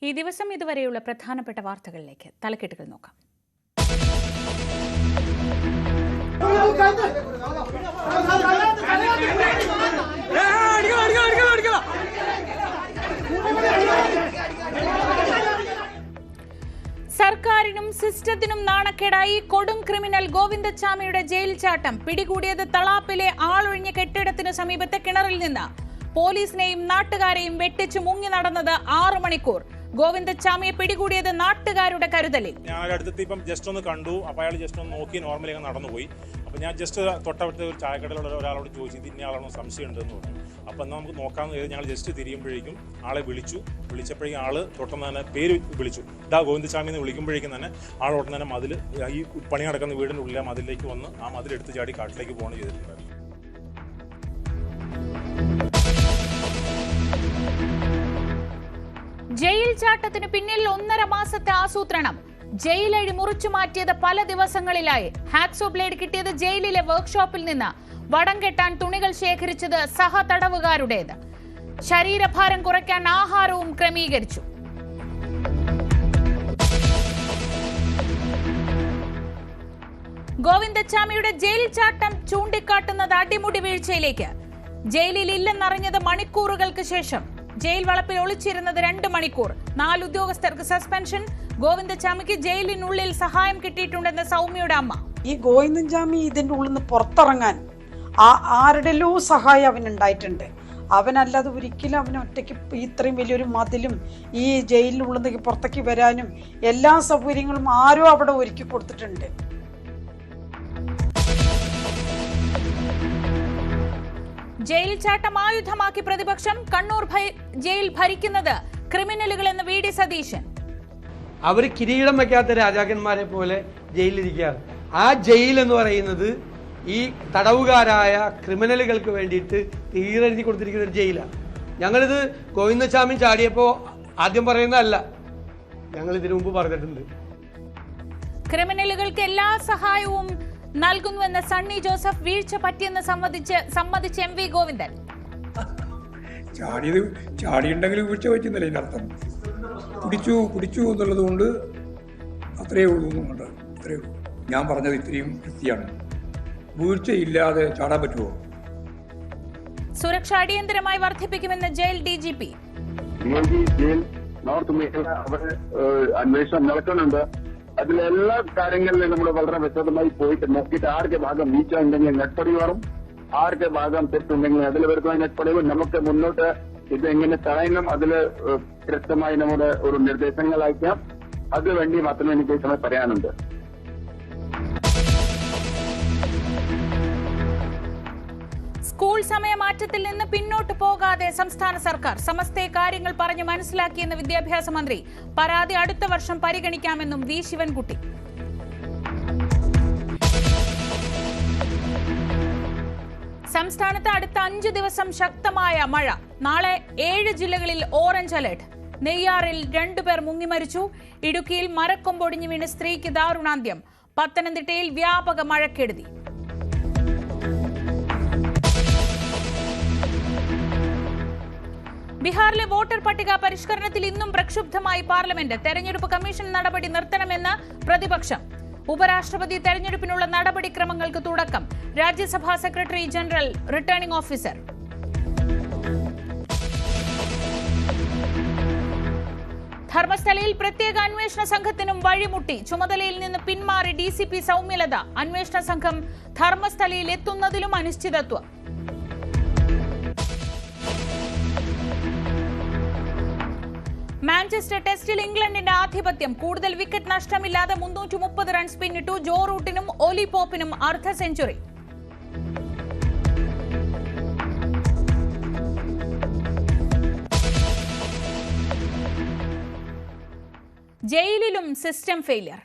ഈ ദിവസം ഇതുവരെയുള്ള പ്രധാനപ്പെട്ട വാർത്തകളിലേക്ക് തലക്കെട്ടുകൾ നോക്കാം. സർക്കാരിനും സിസ്റ്റത്തിനും നാണക്കേടായി കൊടും ക്രിമിനൽ ഗോവിന്ദച്ചാമിയുടെ ജയിൽ ചാട്ടം. പിടികൂടിയത് തളാപ്പിലെ ആളൊഴിഞ്ഞ കെട്ടിടത്തിന് സമീപത്തെ കിണറിൽ നിന്ന്. പോലീസിനെയും നാട്ടുകാരെയും വെട്ടിച്ചു മുങ്ങി നടന്നത് 6 മണിക്കൂർ. ഗോവിന്ദച്ചാമിയെ പിടികൂടിയത് നാട്ടുകാരുടെ കരുതലിൽ. ഞാൻ അടുത്ത് ഇപ്പം ജസ്റ്റ് ഒന്ന് കണ്ടു. അപ്പോൾ അയാൾ ജസ്റ്റ് ഒന്ന് നോക്കി നോർമലി അങ്ങ് നടന്നുപോയി. അപ്പോൾ ഞാൻ ജസ്റ്റ് തൊട്ടടുത്ത് ഒരു ചായക്കടയിലുള്ള ഒരാളോട് ചോദിച്ചു, ഇത് ഇന്ന ആളാണോ സംശയം ഉണ്ടെന്ന് പറഞ്ഞു. അപ്പോൾ എന്നാൽ നമുക്ക് നോക്കാമെന്ന് കരുതി ഞങ്ങൾ ജസ്റ്റ് തിരിയുമ്പോഴേക്കും ആളെ വിളിച്ചപ്പോഴേക്കും ആൾ തൊട്ടെന്ന് തന്നെ പേര് വിളിച്ചു. ഇതാ ഗോവിന്ദച്ചാമി എന്ന് വിളിക്കുമ്പോഴേക്കും തന്നെ ആൾ ഉടനെ തന്നെ മതിൽ, ഈ പണി നടക്കുന്ന വീടിൻ്റെ ഉള്ളിലെ മതിലേക്ക് വന്ന് ആ മതിലെടുത്ത് ചാടി കാട്ടിലേക്ക് പോകണം ചെയ്തിട്ടുണ്ടായിരുന്നു. ജയിൽ ചാട്ടത്തിന് പിന്നിൽ 1.5 മാസത്തെ ആസൂത്രണം. ജയിലഴി മുറിച്ചു മാറ്റിയത് പല ദിവസങ്ങളിലായി. ഹാക്സോ ബ്ലേഡ് കിട്ടിയത് ജയിലിലെ വർക്ക്ഷോപ്പിൽ നിന്ന്. വടം കെട്ടാൻ തുണികൾ ശേഖരിച്ചത് സഹ തടവുകാരുടേത്. ശരീരഭാരം കുറയ്ക്കാൻ ആഹാരവും ക്രമീകരിച്ചു. ഗോവിന്ദച്ചാമിയുടെ ജയിൽ ചാട്ടം ചൂണ്ടിക്കാട്ടുന്നത് അടിമുടി വീഴ്ചയിലേക്ക്. ജയിലിൽ ഇല്ലെന്നറിഞ്ഞത് മണിക്കൂറുകൾക്ക് ശേഷം. ജയിൽ വളപ്പിൽ ഒളിച്ചിരുന്നത് 2 മണിക്കൂർ. 4 ഉദ്യോഗസ്ഥർക്ക് സസ്പെൻഷൻ. ഗോവിന്ദച്ചാമിക്ക് ജയിലിനുള്ളിൽ സഹായം കിട്ടിയിട്ടുണ്ടെന്ന് സൗമ്യയുടെ അമ്മ. ഈ ഗോവിന്ദച്ചാമി ഇതിന്റെ ഉള്ളിൽ നിന്ന് പുറത്തിറങ്ങാൻ ആരുടെല്ലോ സഹായം അവനുണ്ടായിട്ടുണ്ട്. അവനല്ലാതെ ഒരിക്കലും അവൻ ഒറ്റയ്ക്ക് ഇത്രയും വലിയൊരു മതിലും ഈ ജയിലിനുള്ളിൽ നിന്ന് പുറത്തേക്ക് വരാനും എല്ലാ സൗകര്യങ്ങളും ആരോ അവിടെ ഒരുക്കി കൊടുത്തിട്ടുണ്ട്. ജയിൽ ചാട്ടം ആയുധമാക്കി പ്രതിപക്ഷം. കണ്ണൂർ ജയിൽ ഭരിക്കുന്നത് ക്രിമിനലുകളെന്ന് വി ഡി സതീശൻ. അവർ കിരീടം വയ്ക്കാത്ത രാജാക്കന്മാരെ പോലെ ജയിലിരിക്കുകയാണ്. ആ ജയിൽ എന്ന് പറയുന്നത് ഈ തടവുകാരായ ക്രിമിനലുകൾക്ക് വേണ്ടിയിട്ട് തീരെഴുതി കൊടുത്തിരിക്കുന്ന ഒരു ജയിലാണ്. ഞങ്ങളിത് ഗോവിന്ദച്ചാമി ചാടിയപ്പോൾ ആദ്യം പറയുന്നതല്ല, ഞങ്ങൾ ഇതിനു മുമ്പ് പറഞ്ഞിട്ടുണ്ട്. ക്രിമിനലുകൾക്ക് എല്ലാ സഹായവും നൽകുന്നുവെന്ന് സണ്ണി ജോസഫ്. വീഴ്ച പറ്റിയെന്ന് സമ്മതിച്ച് എം വി ഗോവിന്ദൻ. ചാടിയുണ്ടെങ്കിൽ വീഴ്ച പറ്റുന്നില്ല. ഇതിനർത്ഥം പിടിച്ചു എന്നുള്ളത് കൊണ്ട് അത്രയേ ഉള്ളൂ എന്നുണ്ട്. അത്രയേ ഉള്ളൂ. ഞാൻ പറഞ്ഞത് ഇത്രയും വൃത്തിയാണ്. വീഴ്ചയില്ലാതെ ചാടാൻ പറ്റുമോ? സുരക്ഷ അടിയന്തരമായി വർദ്ധിപ്പിക്കുമെന്ന് ജയിൽ DGP. നോർത്ത് മേഖല അവിടെ അന്വേഷണം നടക്കുന്നുണ്ട്. അതിലെല്ലാ കാര്യങ്ങളിലും നമ്മൾ വളരെ വ്യക്തമായി പോയിട്ട് നോക്കിയിട്ട് ആരുടെ ഭാഗം വീഴ്ച ഉണ്ടെങ്കിൽ നെട്പടി മാറും, ആരുടെ ഭാഗം തെറ്റുണ്ടെങ്കിൽ അതിൽ വരുന്ന നെട്പടിവും നമുക്ക് മുന്നോട്ട് ഇത് എങ്ങനെ തടയണം അതിൽ കൃത്യമായി നമ്മുടെ ഒരു നിർദ്ദേശങ്ങൾ അയക്കാം. അതുവേണ്ടി മാത്രമേ എനിക്ക് പറയാനുണ്ട്. സ്കൂൾ സമയമാറ്റത്തിൽ നിന്ന് പിന്നോട്ട് പോകാതെ സംസ്ഥാന സർക്കാർ. സമസ്തയെ കാര്യങ്ങൾ പറഞ്ഞ് മനസ്സിലാക്കിയെന്ന് വിദ്യാഭ്യാസ മന്ത്രി. പരാതി അടുത്ത വർഷം പരിഗണിക്കാമെന്നും വി ശിവൻകുട്ടി. സംസ്ഥാനത്ത് അടുത്ത 5 ദിവസം ശക്തമായ മഴ. നാളെ 7 ജില്ലകളിൽ ഓറഞ്ച് അലർട്ട്. നെയ്യാറിൽ 2 പേർ മുങ്ങിമരിച്ചു. ഇടുക്കിയിൽ മരക്കൊമ്പൊടിഞ്ഞു വീണ് സ്ത്രീക്ക് ദാരുണാന്ത്യം. പത്തനംതിട്ടയിൽ വ്യാപക മഴക്കെടുതി. ബീഹാറിലെ വോട്ടർ പട്ടിക പരിഷ്കരണത്തിൽ ഇന്നും പ്രക്ഷുബ്ധമായി പാർലമെന്റ്. തെരഞ്ഞെടുപ്പ് കമ്മീഷൻ നടപടി നിർത്തണമെന്ന് പ്രതിപക്ഷം. ഉപരാഷ്ട്രപതി തെരഞ്ഞെടുപ്പിനുള്ള നടപടിക്രമങ്ങൾക്ക് തുടക്കം. രാജ്യസഭാ സെക്രട്ടറി ജനറൽ റിട്ടേണിംഗ് ഓഫീസർ. ധർമ്മസ്ഥലയിൽ പ്രത്യേക അന്വേഷണ സംഘത്തിനും വഴിമുട്ടി. ചുമതലയിൽ നിന്ന് പിന്മാറി DCP സൗമ്യലത. അന്വേഷണ സംഘം ധർമ്മസ്ഥലയിൽ എത്തുന്നതിലും അനിശ്ചിതത്വം. മാഞ്ചസ്റ്റർ ടെസ്റ്റിൽ ഇംഗ്ലണ്ടിന്റെ ആധിപത്യം. കൂടുതൽ വിക്കറ്റ് നഷ്ടമില്ലാതെ 330 റൺസ് പിന്നിട്ടു. ജോ റൂട്ടിനും ഒലി പോപ്പിനും അർദ്ധ സെഞ്ചുറി. ജയിലിലും സിസ്റ്റം ഫെയിലിയർ.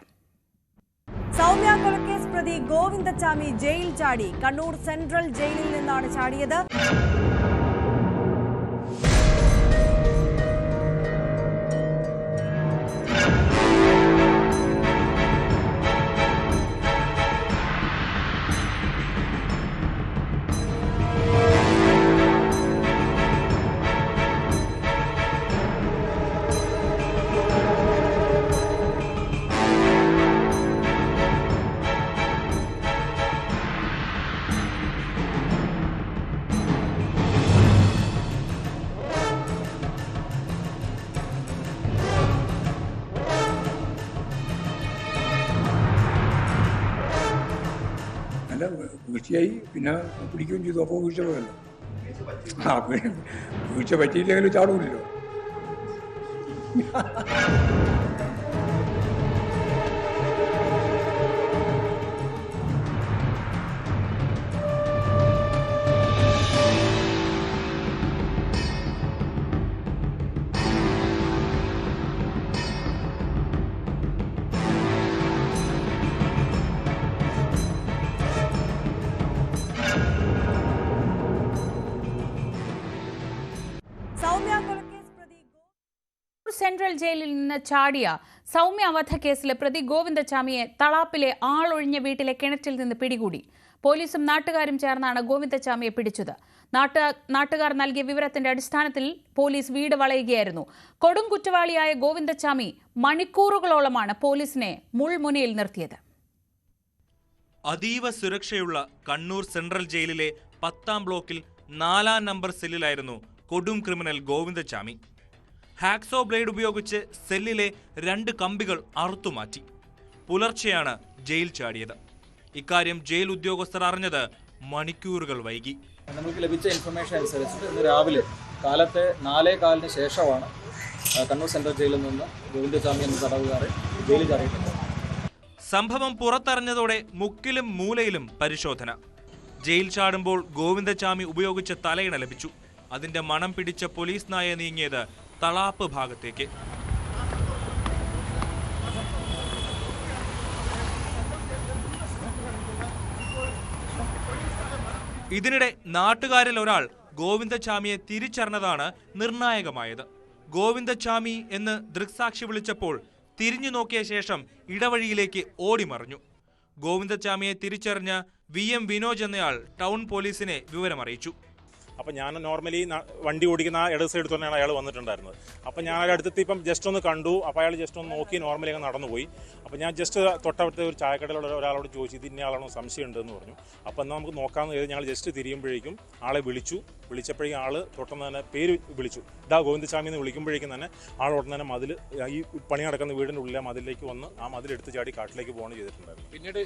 സൗമ്യ കൊലക്കേസ് പ്രതി ഗോവിന്ദച്ചാമി ജയിൽ ചാടി. കണ്ണൂർ സെൻട്രൽ ജയിലിൽ നിന്നാണ് ചാടിയത്. വീഴ്ചയായി, പിന്നെ പിടിക്കുകയും ചെയ്തു. അപ്പോൾ വീഴ്ച പോയല്ലോ. വീഴ്ച പറ്റിയില്ലെങ്കിലും ചാടൂല്ലോ. സെൻട്രൽ ജയിലിൽ നിന്ന് ചാടിയ സൗമ്യ വധക്കേസിലെ പ്രതി ഗോവിന്ദചാമിയെ തളാപ്പിലെ ആളൊഴിഞ്ഞ വീട്ടിലെ കിണറ്റിൽ നിന്ന് പിടികൂടി. പോലീസും നാട്ടുകാരും ചേർന്നാണ് ഗോവിന്ദചാമിയെ പിടിച്ചത്. നാട്ടുകാർ നൽകിയ വിവരത്തിന്റെ അടിസ്ഥാനത്തിൽ പോലീസ് വീട് വളയുകയായിരുന്നു. കൊടും കുറ്റവാളിയായ ഗോവിന്ദചാമി മണിക്കൂറുകളോളമാണ് പോലീസിനെ മുൾമുനയിൽ നിർത്തിയത്. അതീവ സുരക്ഷയുള്ള കണ്ണൂർ സെൻട്രൽ ജയിലിലെ 10ാം ബ്ലോക്കിൽ 4ാം നമ്പർ സെല്ലിലായിരുന്നു കൊടും ക്രിമിനൽ ഗോവിന്ദചാമി. ഹാക്സോ ബ്ലേഡ് ഉപയോഗിച്ച് സെല്ലിലെ 2 കമ്പികൾ അറുത്തുമാറ്റി. പുലർച്ചെയാണ് ജയിൽ ചാടിയത്. ഇക്കാര്യം ജയിൽ ഉദ്യോഗസ്ഥർ അറിഞ്ഞത് മണിക്കൂറുകൾ വൈകി. നമുക്ക് ലഭിച്ച ഇൻഫർമേഷൻ അനുസരിച്ച് ഇന്ന് രാവിലെ കാലത്തെ 4:15 ശേഷമാണ് കണ്ണൂർ സെൻട്രൽ ജയിലിൽ നിന്ന് ഗോവിന്ദചാമി എന്ന തടവുകാരെ ജയിലിൽ ചാടിയിട്ടുണ്ട്. സംഭവം പുറത്തറിഞ്ഞതോടെ മുക്കിലും മൂലയിലും പരിശോധന. ജയിൽ ചാടുമ്പോൾ ഗോവിന്ദചാമി ഉപയോഗിച്ച തലയിണ ലഭിച്ചു. അതിന്റെ മണം പിടിച്ച പോലീസ് നായ നീങ്ങിയത് തളാപ്പ് ഭാഗത്തേക്ക്. ഇതിനിടെ നാട്ടുകാരിൽ ഒരാൾ ഗോവിന്ദചാമിയെ തിരിച്ചറിഞ്ഞതാണ് നിർണായകമായത്. ഗോവിന്ദചാമി എന്ന് ദൃക്സാക്ഷി വിളിച്ചപ്പോൾ തിരിഞ്ഞു നോക്കിയ ശേഷം ഇടവഴിയിലേക്ക് ഓടിമറിഞ്ഞു. ഗോവിന്ദചാമിയെ തിരിച്ചറിഞ്ഞ VM വിനോജ് എന്നയാൾ ടൗൺ പോലീസിനെ വിവരമറിയിച്ചു. അപ്പോൾ ഞാൻ നോർമലി വണ്ടി ഓടിക്കുന്ന ആ ഇടത് സൈഡിൽ തന്നെയാണ് അയാൾ വന്നിട്ടുണ്ടായിരുന്നത്. അപ്പോൾ ഞാൻ അയാളുടെ അടുത്ത് ഇപ്പം ജസ്റ്റ് ഒന്ന് കണ്ടു. അപ്പോൾ അയാൾ ജസ്റ്റ് ഒന്ന് നോക്കി നോർമലി അങ്ങ് നടന്നുപോയി. അപ്പോൾ ഞാൻ ജസ്റ്റ് തൊട്ടടുത്ത ഒരു ചായക്കടയിലുള്ള ഒരാളോട് ചോദിച്ചു, ഇത് ഇന്ന ആളാണോ സംശയമുണ്ടെന്ന് പറഞ്ഞു. അപ്പോൾ എന്നാൽ നമുക്ക് നോക്കാമെന്ന് കരുതി ഞങ്ങൾ ജസ്റ്റ് തിരിയുമ്പോഴേക്കും ആളെ വിളിച്ചപ്പോഴേക്കും ആൾ തൊട്ടെന്ന് തന്നെ പേര് വിളിച്ചു. ഇതാ ഗോവിന്ദചാമി എന്ന് വിളിക്കുമ്പോഴേക്കും തന്നെ ആൾ ഉടനെ തന്നെ മതിൽ, ഈ പണി നടക്കുന്ന വീടിൻ്റെ ഉള്ളിലെ മതിലേക്ക് വന്ന് ആ മതിലെടുത്ത് ചാടി കാട്ടിലേക്ക് പോകണം ചെയ്തിട്ടുണ്ടായിരുന്നു. പിന്നീട്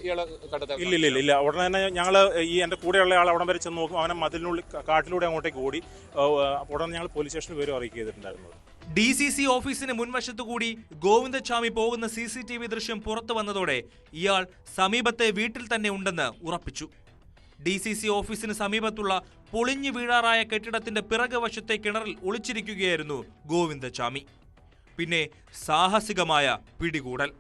ഇല്ല ഉടനെ തന്നെ ഞങ്ങൾ ഈ എൻ്റെ കൂടെയുള്ള ആൾ അവിടം വരെ ചെന്ന് നോക്കും. അവനെ മതിലിനുള്ളിൽ കാട്ടിലൂടെ അങ്ങോട്ടേക്ക് ഓടി. ഉടനെ ഞങ്ങൾ പോലീസ് സ്റ്റേഷനിൽ വിവരം അറിയിക്കുക ചെയ്തിട്ടുണ്ടായിരുന്നത്. DCC ഓഫീസിന് മുൻവശത്തുകൂടി ഗോവിന്ദചാമി പോകുന്ന CCTV ദൃശ്യം പുറത്തു വന്നതോടെ ഇയാൾ സമീപത്തെ വീട്ടിൽ തന്നെ ഉണ്ടെന്ന് ഉറപ്പിച്ചു. DCC ഓഫീസിന് സമീപത്തുള്ള പൊളിഞ്ഞു വീഴാറായ കെട്ടിടത്തിന്റെ പിറകുവശത്തെ കിണറിൽ ഒളിച്ചിരിക്കുകയായിരുന്നു ഗോവിന്ദചാമി. പിന്നെ സാഹസികമായ പിടികൂടൽ.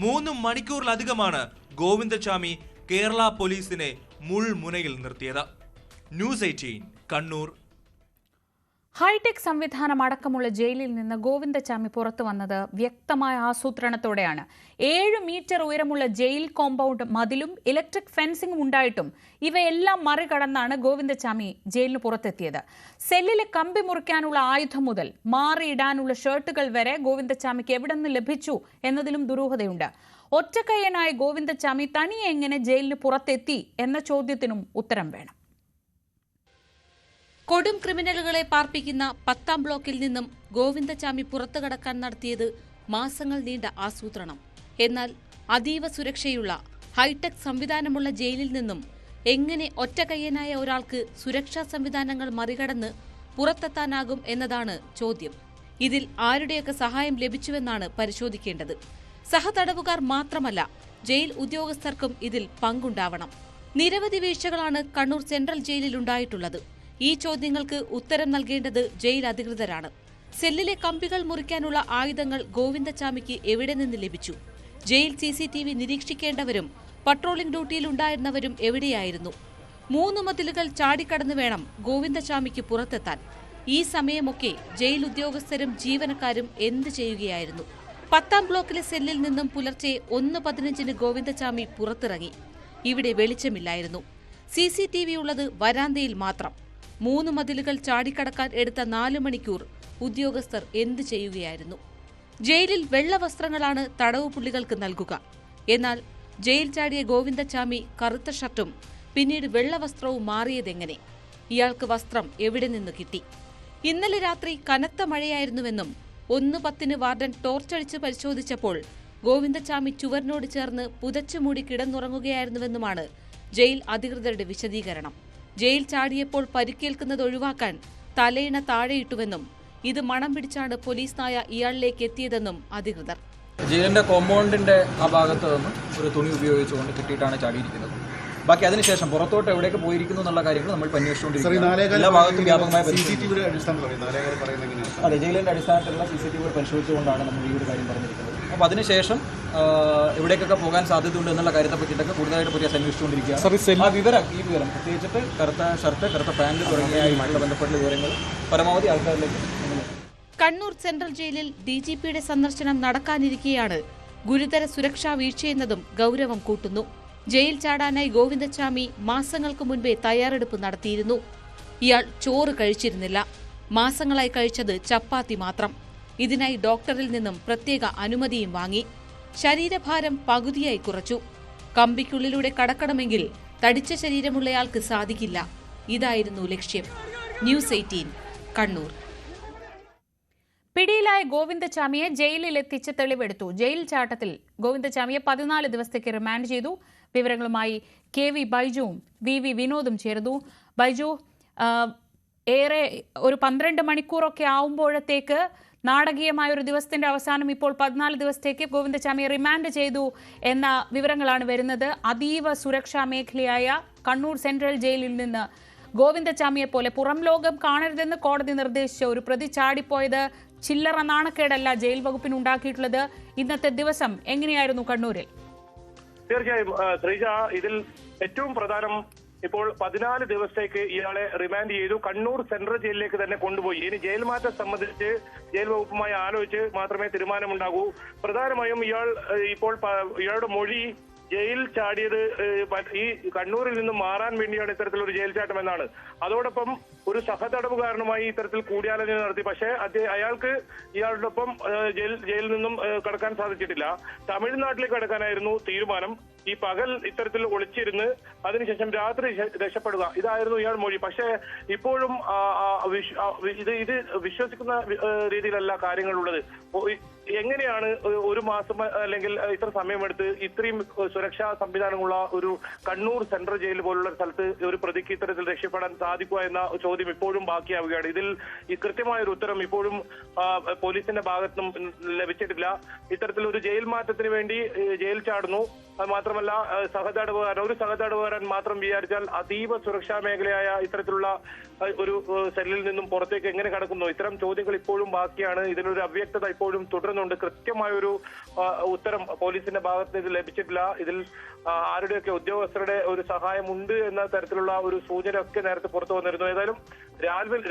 മൂന്ന് മണിക്കൂറിലധികമാണ് ഗോവിന്ദചാമി കേരള പോലീസിനെ മുൾമുനയിൽ നിർത്തിയത്. ന്യൂസ് 18 കണ്ണൂർ. ഹൈടെക് സംവിധാനം അടക്കമുള്ള ജയിലിൽ നിന്ന് ഗോവിന്ദചാമി പുറത്തു വന്നത് വ്യക്തമായ ആസൂത്രണത്തോടെയാണ്. 7 മീറ്റർ ഉയരമുള്ള ജയിൽ കോമ്പൗണ്ട് മതിലും ഇലക്ട്രിക് ഫെൻസിംഗും ഉണ്ടായിട്ടും ഇവയെല്ലാം മറികടന്നാണ് ഗോവിന്ദചാമി ജയിലിന് പുറത്തെത്തിയത്. സെല്ലിലെ കമ്പി മുറിക്കാനുള്ള ആയുധം മുതൽ മാറിയിടാനുള്ള ഷർട്ടുകൾ വരെ ഗോവിന്ദചാമിക്ക് എവിടെ നിന്ന് ലഭിച്ചു എന്നതിലും ദുരൂഹതയുണ്ട്. ഒറ്റക്കയ്യനായ ഗോവിന്ദചാമി തനിയെ എങ്ങനെ ജയിലിന് പുറത്തെത്തി എന്ന ചോദ്യത്തിനും ഉത്തരം വേണം. കൊടും ക്രിമിനലുകളെ പാർപ്പിക്കുന്ന 10ാം ബ്ലോക്കിൽ നിന്നും ഗോവിന്ദചാമി പുറത്തു കടക്കാൻ നടത്തിയത് മാസങ്ങൾ നീണ്ട ആസൂത്രണം. എന്നാൽ അതീവ സുരക്ഷയുള്ള ഹൈടെക് സംവിധാനമുള്ള ജയിലിൽ നിന്നും എങ്ങനെ ഒറ്റക്കയ്യനായ ഒരാൾക്ക് സുരക്ഷാ സംവിധാനങ്ങൾ മറികടന്ന് പുറത്തെത്താനാകും എന്നതാണ് ചോദ്യം. ഇതിൽ ആരുടെയൊക്കെ സഹായം ലഭിച്ചുവെന്നാണ് പരിശോധിക്കേണ്ടത്. സഹതടവുകാർ മാത്രമല്ല, ജയിൽ ഉദ്യോഗസ്ഥർക്കും ഇതിൽ പങ്കുണ്ടാവണം. നിരവധി വീഴ്ചകളാണ് കണ്ണൂർ സെൻട്രൽ ജയിലിലുണ്ടായിട്ടുള്ളത്. ഈ ചോദ്യങ്ങൾക്ക് ഉത്തരം നൽകേണ്ടത് ജയിൽ അധികൃതരാണ്. സെല്ലിലെ കമ്പികൾ മുറിക്കാനുള്ള ആയുധങ്ങൾ ഗോവിന്ദചാമിക്ക് എവിടെ നിന്ന് ലഭിച്ചു? ജയിൽ CCTV നിരീക്ഷിക്കേണ്ടവരും പട്രോളിംഗ് ഡ്യൂട്ടിയിലുണ്ടായിരുന്നവരും എവിടെയായിരുന്നു? 3 മതിലുകൾ ചാടിക്കടന്നു വേണം ഗോവിന്ദചാമിക്ക് പുറത്തെത്താൻ. ഈ സമയമൊക്കെ ജയിൽ ഉദ്യോഗസ്ഥരും ജീവനക്കാരും എന്ത് ചെയ്യുകയായിരുന്നു? 10ാം ബ്ലോക്കിലെ സെല്ലിൽ നിന്നും പുലർച്ചെ 1:15 ഗോവിന്ദചാമി പുറത്തിറങ്ങി. ഇവിടെ വെളിച്ചമില്ലായിരുന്നു. CCTV ഉള്ളത് വരാന്തയിൽ മാത്രം. 3 മതിലുകൾ ചാടിക്കടക്കാൻ എടുത്ത 4 മണിക്കൂർ ഉദ്യോഗസ്ഥർ എന്ത് ചെയ്യുകയായിരുന്നു? ജയിലിൽ വെള്ളവസ്ത്രങ്ങളാണ് തടവു പുള്ളികൾക്ക് നൽകുക. എന്നാൽ ജയിൽ ചാടിയ ഗോവിന്ദചാമി കറുത്ത ഷർട്ടും പിന്നീട് വെള്ളവസ്ത്രവും മാറിയതെങ്ങനെ? ഇയാൾക്ക് വസ്ത്രം എവിടെ നിന്ന് കിട്ടി? ഇന്നലെ രാത്രി കനത്ത മഴയായിരുന്നുവെന്നും 1:10 വാർഡൻ ടോർച്ചടിച്ച് പരിശോധിച്ചപ്പോൾ ഗോവിന്ദചാമി ചുവരിനോട് ചേർന്ന് പുതച്ചുമൂടി കിടന്നുറങ്ങുകയായിരുന്നുവെന്നുമാണ് ജയിൽ അധികൃതരുടെ വിശദീകരണം. ജയിൽ ചാടിയപ്പോൾ പരിക്കേൽക്കുന്നത് ഒഴിവാക്കാൻ തലയിണ താഴെയിട്ടുവെന്നും ഇത് മണം പിടിച്ചാണ് പോലീസ് നായ ഇയാളിലേക്ക് എത്തിയതെന്നും അധികൃതർ. ജയിലിന്റെ കോമ്പൗണ്ടിന്റെ ആ ഭാഗത്ത് നിന്ന് ഒരു തുണി ഉപയോഗിച്ചുകൊണ്ട് കിട്ടിയിട്ടാണ് ചാടിയിരിക്കുന്നത്. ബാക്കി അതിനുശേഷം പുറത്തോട്ട് എവിടേക്ക് പോയിരിക്കുന്നു എന്നുള്ള കാര്യങ്ങൾ നമ്മൾ അന്വേഷിച്ചുകൊണ്ടിരിക്കുകയാണ്. എല്ലാ ഭാഗത്തും വ്യാപകമായ അതെ, ജയിലിന്റെ അടിസ്ഥാനത്തിലുള്ള CCTV പരിശോധിച്ചുകൊണ്ടാണ് നമ്മൾ ഈ ഒരു കാര്യം പറഞ്ഞിരിക്കുന്നത്. അപ്പോൾ അതിനുശേഷം എവിടേക്കൊക്കെ പോകാൻ സാധ്യതയുണ്ട് എന്നുള്ള കാര്യത്തെ പറ്റിയിട്ടൊക്കെ കൂടുതലായിട്ട് പോലീസ് അന്വേഷിച്ചുകൊണ്ടിരിക്കുകയാണ്. ഈ വിവരം പ്രത്യേകിച്ചിട്ട് കറുത്ത ഷർട്ട്, കറുത്ത പാന്റ് തുടങ്ങിയ ബന്ധപ്പെട്ട വിവരങ്ങൾ പരമാവധി ആൾക്കാരിലേക്ക്. കണ്ണൂർ സെൻട്രൽ ജയിലിൽ DGPയുടെ സന്ദർശനം നടക്കാനിരിക്കെയാണ് ഗുരുതര സുരക്ഷാ വീഴ്ചയെന്നതും ഗൗരവം കൂട്ടുന്നു. ജയിൽ ചാടാനായി ഗോവിന്ദചാമി മാസങ്ങൾക്ക് മുൻപേ തയ്യാറെടുപ്പ് നടത്തിയിരുന്നു. ഇയാൾ ചോറ് കഴിച്ചിരുന്നില്ല. മാസങ്ങളായി കഴിച്ചത് ചപ്പാത്തി മാത്രം. ഇതിനായി ഡോക്ടറിൽ നിന്നും പ്രത്യേക അനുമതിയും വാങ്ങി. ശരീരഭാരം പകുതിയായി കുറച്ചു. കമ്പിക്കുള്ളിലൂടെ കടക്കണമെങ്കിൽ തടിച്ച ശരീരമുള്ളയാൾക്ക് സാധിക്കില്ല. ഇതായിരുന്നു ലക്ഷ്യം. ന്യൂസ് 18 കണ്ണൂർ. പിടിയിലായ ഗോവിന്ദചാമിയെ ജയിലിൽ എത്തിച്ച് തെളിവെടുത്തു. ജയിൽ ചാട്ടത്തിൽ ഗോവിന്ദചാമിയെ 14 ദിവസത്തേക്ക് റിമാൻഡ് ചെയ്തു. വിവരങ്ങളുമായി KV ബൈജുവും VV വിനോദും ചേർന്നു. ബൈജു, ഏറെ ഒരു 12 മണിക്കൂറൊക്കെ ആവുമ്പോഴത്തേക്ക് നാടകീയമായ ഒരു ദിവസത്തിന്റെ അവസാനം ഇപ്പോൾ 14 ദിവസത്തേക്ക് ഗോവിന്ദചാമിയെ റിമാൻഡ് ചെയ്തു എന്ന വിവരങ്ങളാണ് വരുന്നത്. അതീവ സുരക്ഷാ മേഖലയായ കണ്ണൂർ സെൻട്രൽ ജയിലിൽ നിന്ന് ഗോവിന്ദചാമിയെ പോലെ പുറം ലോകം കാണരുതെന്ന് കോടതി നിർദ്ദേശിച്ച ഒരു പ്രതി ചാടിപ്പോയത് ചില്ലറ നാണക്കേടല്ല ജയിൽ വകുപ്പിന് ഉണ്ടാക്കിയിട്ടുള്ളത്. ഇന്നത്തെ ദിവസം എങ്ങനെയായിരുന്നു കണ്ണൂരിൽ? തീർച്ചയായും ശ്രീജ, ഇതിൽ ഏറ്റവും പ്രധാനം ഇപ്പോൾ 14 ദിവസത്തേക്ക് ഇയാളെ റിമാൻഡ് ചെയ്തു. കണ്ണൂർ സെൻട്രൽ ജയിലിലേക്ക് തന്നെ കൊണ്ടുപോയി. ഇനി ജയിൽ മാറ്റം സംബന്ധിച്ച് ജയിൽ വകുപ്പുമായി ആലോചിച്ച് മാത്രമേ തീരുമാനമുണ്ടാകൂ. പ്രധാനമായും ഇയാളുടെ മൊഴി ജയിൽ ചാടിയത് ഈ കണ്ണൂരിൽ നിന്നും മാറാൻ വേണ്ടിയാണ് ഇത്തരത്തിലൊരു ജയിൽ ചാട്ടം എന്നാണ്. അതോടൊപ്പം ഒരു സഹതടവുകാരനുമായി ഇത്തരത്തിൽ കൂടിയാലോചന നടത്തി. പക്ഷേ അയാൾക്ക് ഇയാളോടൊപ്പം ജയിലിൽ നിന്നും കടക്കാൻ സാധിച്ചിട്ടില്ല. തമിഴ്നാട്ടിലേക്ക് കടക്കാനായിരുന്നു തീരുമാനം. ഈ പകൽ ഇത്തരത്തിൽ ഒളിച്ചിരുന്ന് അതിനുശേഷം രാത്രി രക്ഷപ്പെടുക, ഇതായിരുന്നു ഇയാൾ മൊഴി. പക്ഷേ ഇപ്പോഴും ഇത് വിശ്വസിക്കുന്ന രീതിയിലല്ല കാര്യങ്ങളുള്ളത്. എങ്ങനെയാണ് ഒരു മാസം അല്ലെങ്കിൽ ഇത്ര സമയമെടുത്ത് ഇത്രയും സുരക്ഷാ സംവിധാനമുള്ള ഒരു കണ്ണൂർ സെൻട്രൽ ജയിൽ പോലുള്ള സ്ഥലത്ത് ഒരു പ്രതിക്ക് ഇത്തരത്തിൽ രക്ഷപ്പെടാൻ സാധിക്കുക എന്ന ചോദ്യം ഇപ്പോഴും ബാക്കിയാവുകയാണ്. ഇതിൽ ഈ കൃത്യമായൊരു ഉത്തരം ഇപ്പോഴും പോലീസിന്റെ ഭാഗത്തും ലഭിച്ചിട്ടില്ല. ഇത്തരത്തിലൊരു ജയിൽ മാറ്റത്തിന് വേണ്ടി ജയിൽ ചാടുന്നു. അത് മാത്രമല്ല ഒരു സഹതടവുകാരൻ മാത്രം വിചാരിച്ചാൽ അതീവ സുരക്ഷാ മേഖലയായ ഇത്തരത്തിലുള്ള ഒരു സെല്ലിൽ നിന്നും പുറത്തേക്ക് എങ്ങനെ കടക്കുന്നു? ഇത്തരം ചോദ്യങ്ങൾ ഇപ്പോഴും ബാക്കിയാണ്. ഇതിനൊരു അവ്യക്തത ഇപ്പോഴും തുടരുന്നുണ്ട്. കൃത്യമായൊരു ഉത്തരം പോലീസിന്റെ ഭാഗത്ത് ഇത് ലഭിച്ചിട്ടില്ല. ഇതിൽ ആരുടെയൊക്കെ ഉദ്യോഗസ്ഥരുടെ ഒരു സഹായമുണ്ട് എന്ന തരത്തിലുള്ള ഒരു സൂചന ഒക്കെ നേരത്തെ പുറത്തു വന്നിരുന്നു. ഏതായാലും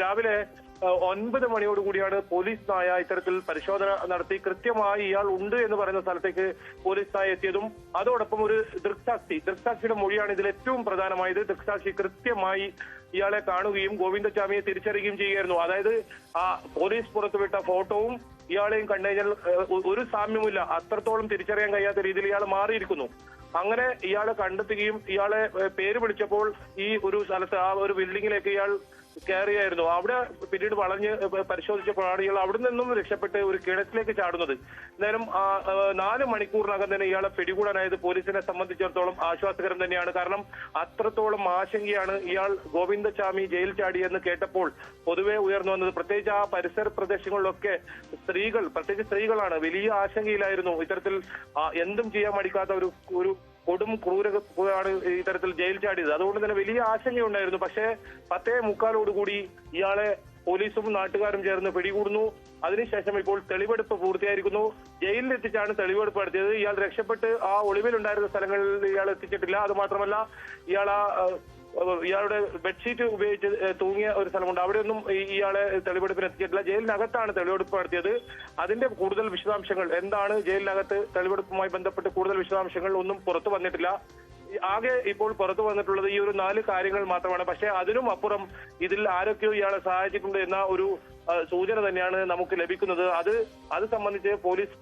രാവിലെ 9 മണിയോടുകൂടിയാണ് പോലീസ് നായ ഇത്തരത്തിൽ പരിശോധന നടത്തി കൃത്യമായി ഇയാൾ ഉണ്ട് എന്ന് പറയുന്ന സ്ഥലത്തേക്ക് പോലീസ് നായ എത്തിയതും അതോടൊപ്പം ഒരു ദൃക്സാക്ഷിയുടെ മൊഴിയാണ് ഇതിൽ ഏറ്റവും പ്രധാനമായത്. ദൃക്സാക്ഷി കൃത്യമായി ഇയാളെ കാണുകയും ഗോവിന്ദചാമിയെ തിരിച്ചറിയുകയും ചെയ്യുകയായിരുന്നു. അതായത് ആ പോലീസ് പുറത്തുവിട്ട ഫോട്ടോവും ഇയാളെയും കണ്ടുകഴിഞ്ഞാൽ ഒരു സാമ്യമില്ല. അത്രത്തോളം തിരിച്ചറിയാൻ കഴിയാത്ത രീതിയിൽ ഇയാൾ മാറിയിരിക്കുന്നു. അങ്ങനെ ഇയാളെ കണ്ടെത്തുകയും ഇയാളെ പേര് വിളിച്ചപ്പോൾ ഈ ഒരു സ്ഥലത്ത് ആ ഒരു ബിൽഡിങ്ങിലേക്ക് ഇയാൾ കയറിയായിരുന്നു. അവിടെ പിന്നീട് വളഞ്ഞ് പരിശോധിച്ചപ്പോഴാണ് ഇയാൾ അവിടെ നിന്നും രക്ഷപ്പെട്ട് ഒരു കിണറ്റിലേക്ക് ചാടുന്നത്. എന്തായാലും 4 മണിക്കൂറിനകം തന്നെ ഇയാളെ പിടികൂടാനായത് പോലീസിനെ സംബന്ധിച്ചിടത്തോളം ആശ്വാസകരം തന്നെയാണ്. കാരണം അത്രത്തോളം ആശങ്കയാണ് ഇയാൾ ഗോവിന്ദചാമി ജയിൽ ചാടിയെന്ന് കേട്ടപ്പോൾ പൊതുവെ ഉയർന്നു വന്നത്. പ്രത്യേകിച്ച് ആ പരിസര പ്രദേശങ്ങളിലൊക്കെ പ്രത്യേകിച്ച് സ്ത്രീകളാണ് വലിയ ആശങ്കയിലായിരുന്നു. ഇത്തരത്തിൽ എന്തും ചെയ്യാൻ മടിക്കാത്ത ഒരു കൊടും ക്രൂരമാണ് ഇത്തരത്തിൽ ജയിൽ ചാടിയത്. അതുകൊണ്ട് തന്നെ വലിയ ആശങ്കയുണ്ടായിരുന്നു. പക്ഷേ 10:45 ഇയാളെ പോലീസും നാട്ടുകാരും ചേർന്ന് പിടികൂടുന്നു. അതിനുശേഷം ഇപ്പോൾ തെളിവെടുപ്പ് പൂർത്തിയായിരിക്കുന്നു. ജയിലിൽ എത്തിച്ചാണ് തെളിവെടുപ്പ് നടത്തിയത്. ഇയാൾ രക്ഷപ്പെട്ട് ആ ഒളിവിലുണ്ടായിരുന്ന സ്ഥലങ്ങളിൽ ഇയാൾ എത്തിച്ചിട്ടില്ല. അത് മാത്രമല്ല ഇയാളുടെ ബെഡ്ഷീറ്റ് ഉപയോഗിച്ച് തൂങ്ങിയ ഒരു സ്ഥലമുണ്ട്, അവിടെയൊന്നും ഇയാളെ തെളിവെടുപ്പിന് എത്തിച്ചിട്ടില്ല. ജയിലിനകത്താണ് തെളിവെടുപ്പ് നടത്തിയത്. അതിന്റെ കൂടുതൽ വിശദാംശങ്ങൾ എന്താണ്, ജയിലിനകത്ത് തെളിവെടുപ്പുമായി ബന്ധപ്പെട്ട് കൂടുതൽ വിശദാംശങ്ങൾ ഒന്നും പുറത്തു വന്നിട്ടില്ല. ആകെ ഇപ്പോൾ പുറത്തു വന്നിട്ടുള്ളത് ഈ ഒരു 4 കാര്യങ്ങൾ മാത്രമാണ്. പക്ഷേ അതിനും അപ്പുറം ഇതിൽ ആരൊക്കെയോ ഇയാളെ സഹായിച്ചിട്ടുണ്ട് എന്ന ഒരു സൂചന തന്നെയാണ് നമുക്ക് ലഭിക്കുന്നത്. അത് സംബന്ധിച്ച് പോലീസ്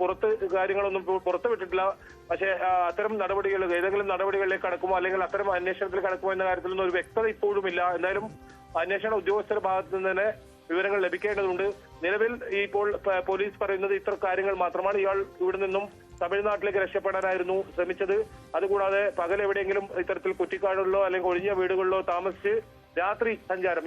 കാര്യങ്ങളൊന്നും പുറത്തുവിട്ടിട്ടില്ല. പക്ഷേ അത്തരം നടപടികൾ ഏതെങ്കിലും നടപടികളിലേക്ക് കടക്കുമോ അല്ലെങ്കിൽ അത്തരം അന്വേഷണത്തിൽ കടക്കുമോ എന്ന കാര്യത്തിലൊന്നും ഒരു വ്യക്തത ഇപ്പോഴുമില്ല. എന്തായാലും അന്വേഷണ ഉദ്യോഗസ്ഥരുടെ ഭാഗത്തു നിന്ന് തന്നെ വിവരങ്ങൾ ലഭിക്കേണ്ടതുണ്ട്. നിലവിൽ ഇപ്പോൾ പോലീസ് പറയുന്നത് ഇത്ര കാര്യങ്ങൾ മാത്രമാണ്. ഇയാൾ ഇവിടെ നിന്നും തമിഴ്നാട്ടിലേക്ക് രക്ഷപ്പെടാനായിരുന്നു ശ്രമിച്ചത്. അതുകൂടാതെ പകൽ എവിടെയെങ്കിലും ഇത്തരത്തിൽ കുറ്റിക്കാടുകളിലോ അല്ലെങ്കിൽ ഒഴിഞ്ഞ വീടുകളിലോ താമസിച്ച് രാത്രി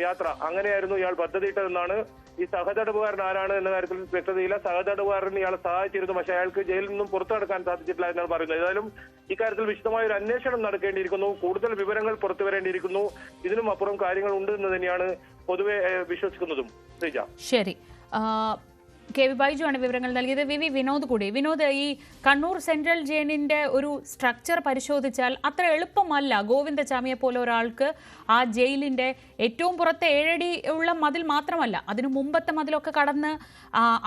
യാത്ര അങ്ങനെയായിരുന്നു ഇയാൾ പദ്ധതിയിട്ടതെന്നാണ്. ഈ സഹതടവുകാരൻ ആരാണ് എന്ന കാര്യത്തിൽ വ്യക്തതയില്ല. സഹതടവുകാരൻ ഇയാളെ സഹായിച്ചിരുന്നു, പക്ഷേ അയാൾക്ക് ജയിലിൽ നിന്നും പുറത്തു കടക്കാൻ സാധിച്ചിട്ടില്ല എന്നാണ് പറയുന്നത്. ഏതായാലും ഇക്കാര്യത്തിൽ വിശദമായ ഒരു അന്വേഷണം നടക്കേണ്ടിയിരിക്കുന്നു, കൂടുതൽ വിവരങ്ങൾ പുറത്തു വരേണ്ടിയിരിക്കുന്നു. ഇതിനും അപ്പുറം കാര്യങ്ങൾ ഉണ്ട് എന്ന് തന്നെയാണ് പൊതുവെ വിശ്വസിക്കുന്നതും. ശ്രീജ, ശരി. കെ വി ബൈജു ആണ് വിവരങ്ങൾ നൽകിയത്. വി വിനോദ് കൂടി. വിനോദ്, ഈ കണ്ണൂർ സെൻട്രൽ ജയിലിന്റെ ഒരു സ്ട്രക്ചർ പരിശോധിച്ചാൽ അത്ര എളുപ്പമല്ല ഗോവിന്ദചാമിയെ പോലെ ഒരാൾക്ക് ആ ജയിലിന്റെ ഏറ്റവും പുറത്തെ 7 അടി ഉള്ള മതിൽ മാത്രമല്ല, അതിനു മുമ്പത്തെ മതിലൊക്കെ കടന്ന്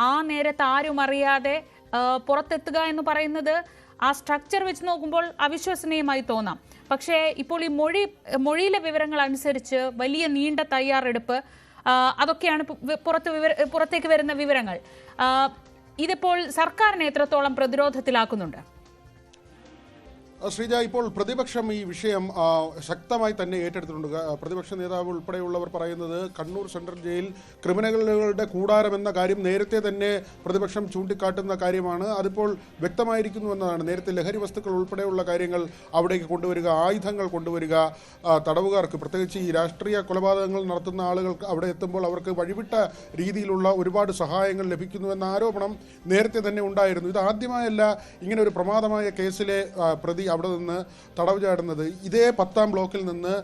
ആ നേരത്ത് ആരും അറിയാതെ പുറത്തെത്തുക എന്ന് പറയുന്നത് ആ സ്ട്രക്ചർ വെച്ച് നോക്കുമ്പോൾ അവിശ്വസനീയമായി തോന്നാം. പക്ഷേ ഇപ്പോൾ ഈ മൊഴിയിലെ വിവരങ്ങൾ അനുസരിച്ച് വലിയ നീണ്ട തയ്യാറെടുപ്പ്, അതൊക്കെയാണ് പുറത്തേക്ക് വരുന്ന വിവരങ്ങൾ. ഇതിപ്പോൾ സർക്കാരിനെ എത്രത്തോളം പ്രതിരോധത്തിലാക്കുന്നുണ്ട്? ശ്രീജ, ഇപ്പോൾ പ്രതിപക്ഷം ഈ വിഷയം ശക്തമായി തന്നെ ഏറ്റെടുത്തിട്ടുണ്ട്. പ്രതിപക്ഷ നേതാവ് ഉൾപ്പെടെയുള്ളവർ പറയുന്നത് കണ്ണൂർ സെൻട്രൽ ജയിൽ ക്രിമിനലുകളുടെ കൂടാരമെന്ന കാര്യം നേരത്തെ തന്നെ പ്രതിപക്ഷം ചൂണ്ടിക്കാട്ടുന്ന കാര്യമാണ്. അതിപ്പോൾ വ്യക്തമായിരിക്കുന്നുവെന്നതാണ്. നേരത്തെ ലഹരി വസ്തുക്കൾ ഉൾപ്പെടെയുള്ള കാര്യങ്ങൾ അവിടേക്ക് കൊണ്ടുവരിക, ആയുധങ്ങൾ കൊണ്ടുവരിക, തടവുകാർക്ക് പ്രത്യേകിച്ച് ഈ രാഷ്ട്രീയ കൊലപാതകങ്ങൾ നടത്തുന്ന ആളുകൾക്ക് അവിടെ എത്തുമ്പോൾ അവർക്ക് വഴിവിട്ട രീതിയിലുള്ള ഒരുപാട് സഹായങ്ങൾ ലഭിക്കുന്നുവെന്ന ആരോപണം നേരത്തെ തന്നെ ഉണ്ടായിരുന്നു. ഇത് ആദ്യമായല്ല ഇങ്ങനെ ഒരു പ്രമാദമായ കേസിലെ പ്രതി അവിടെ നിന്ന് തടവ് ചാടുന്നത്. ഇതേ 10ാം ബ്ലോക്കിൽ നിന്ന്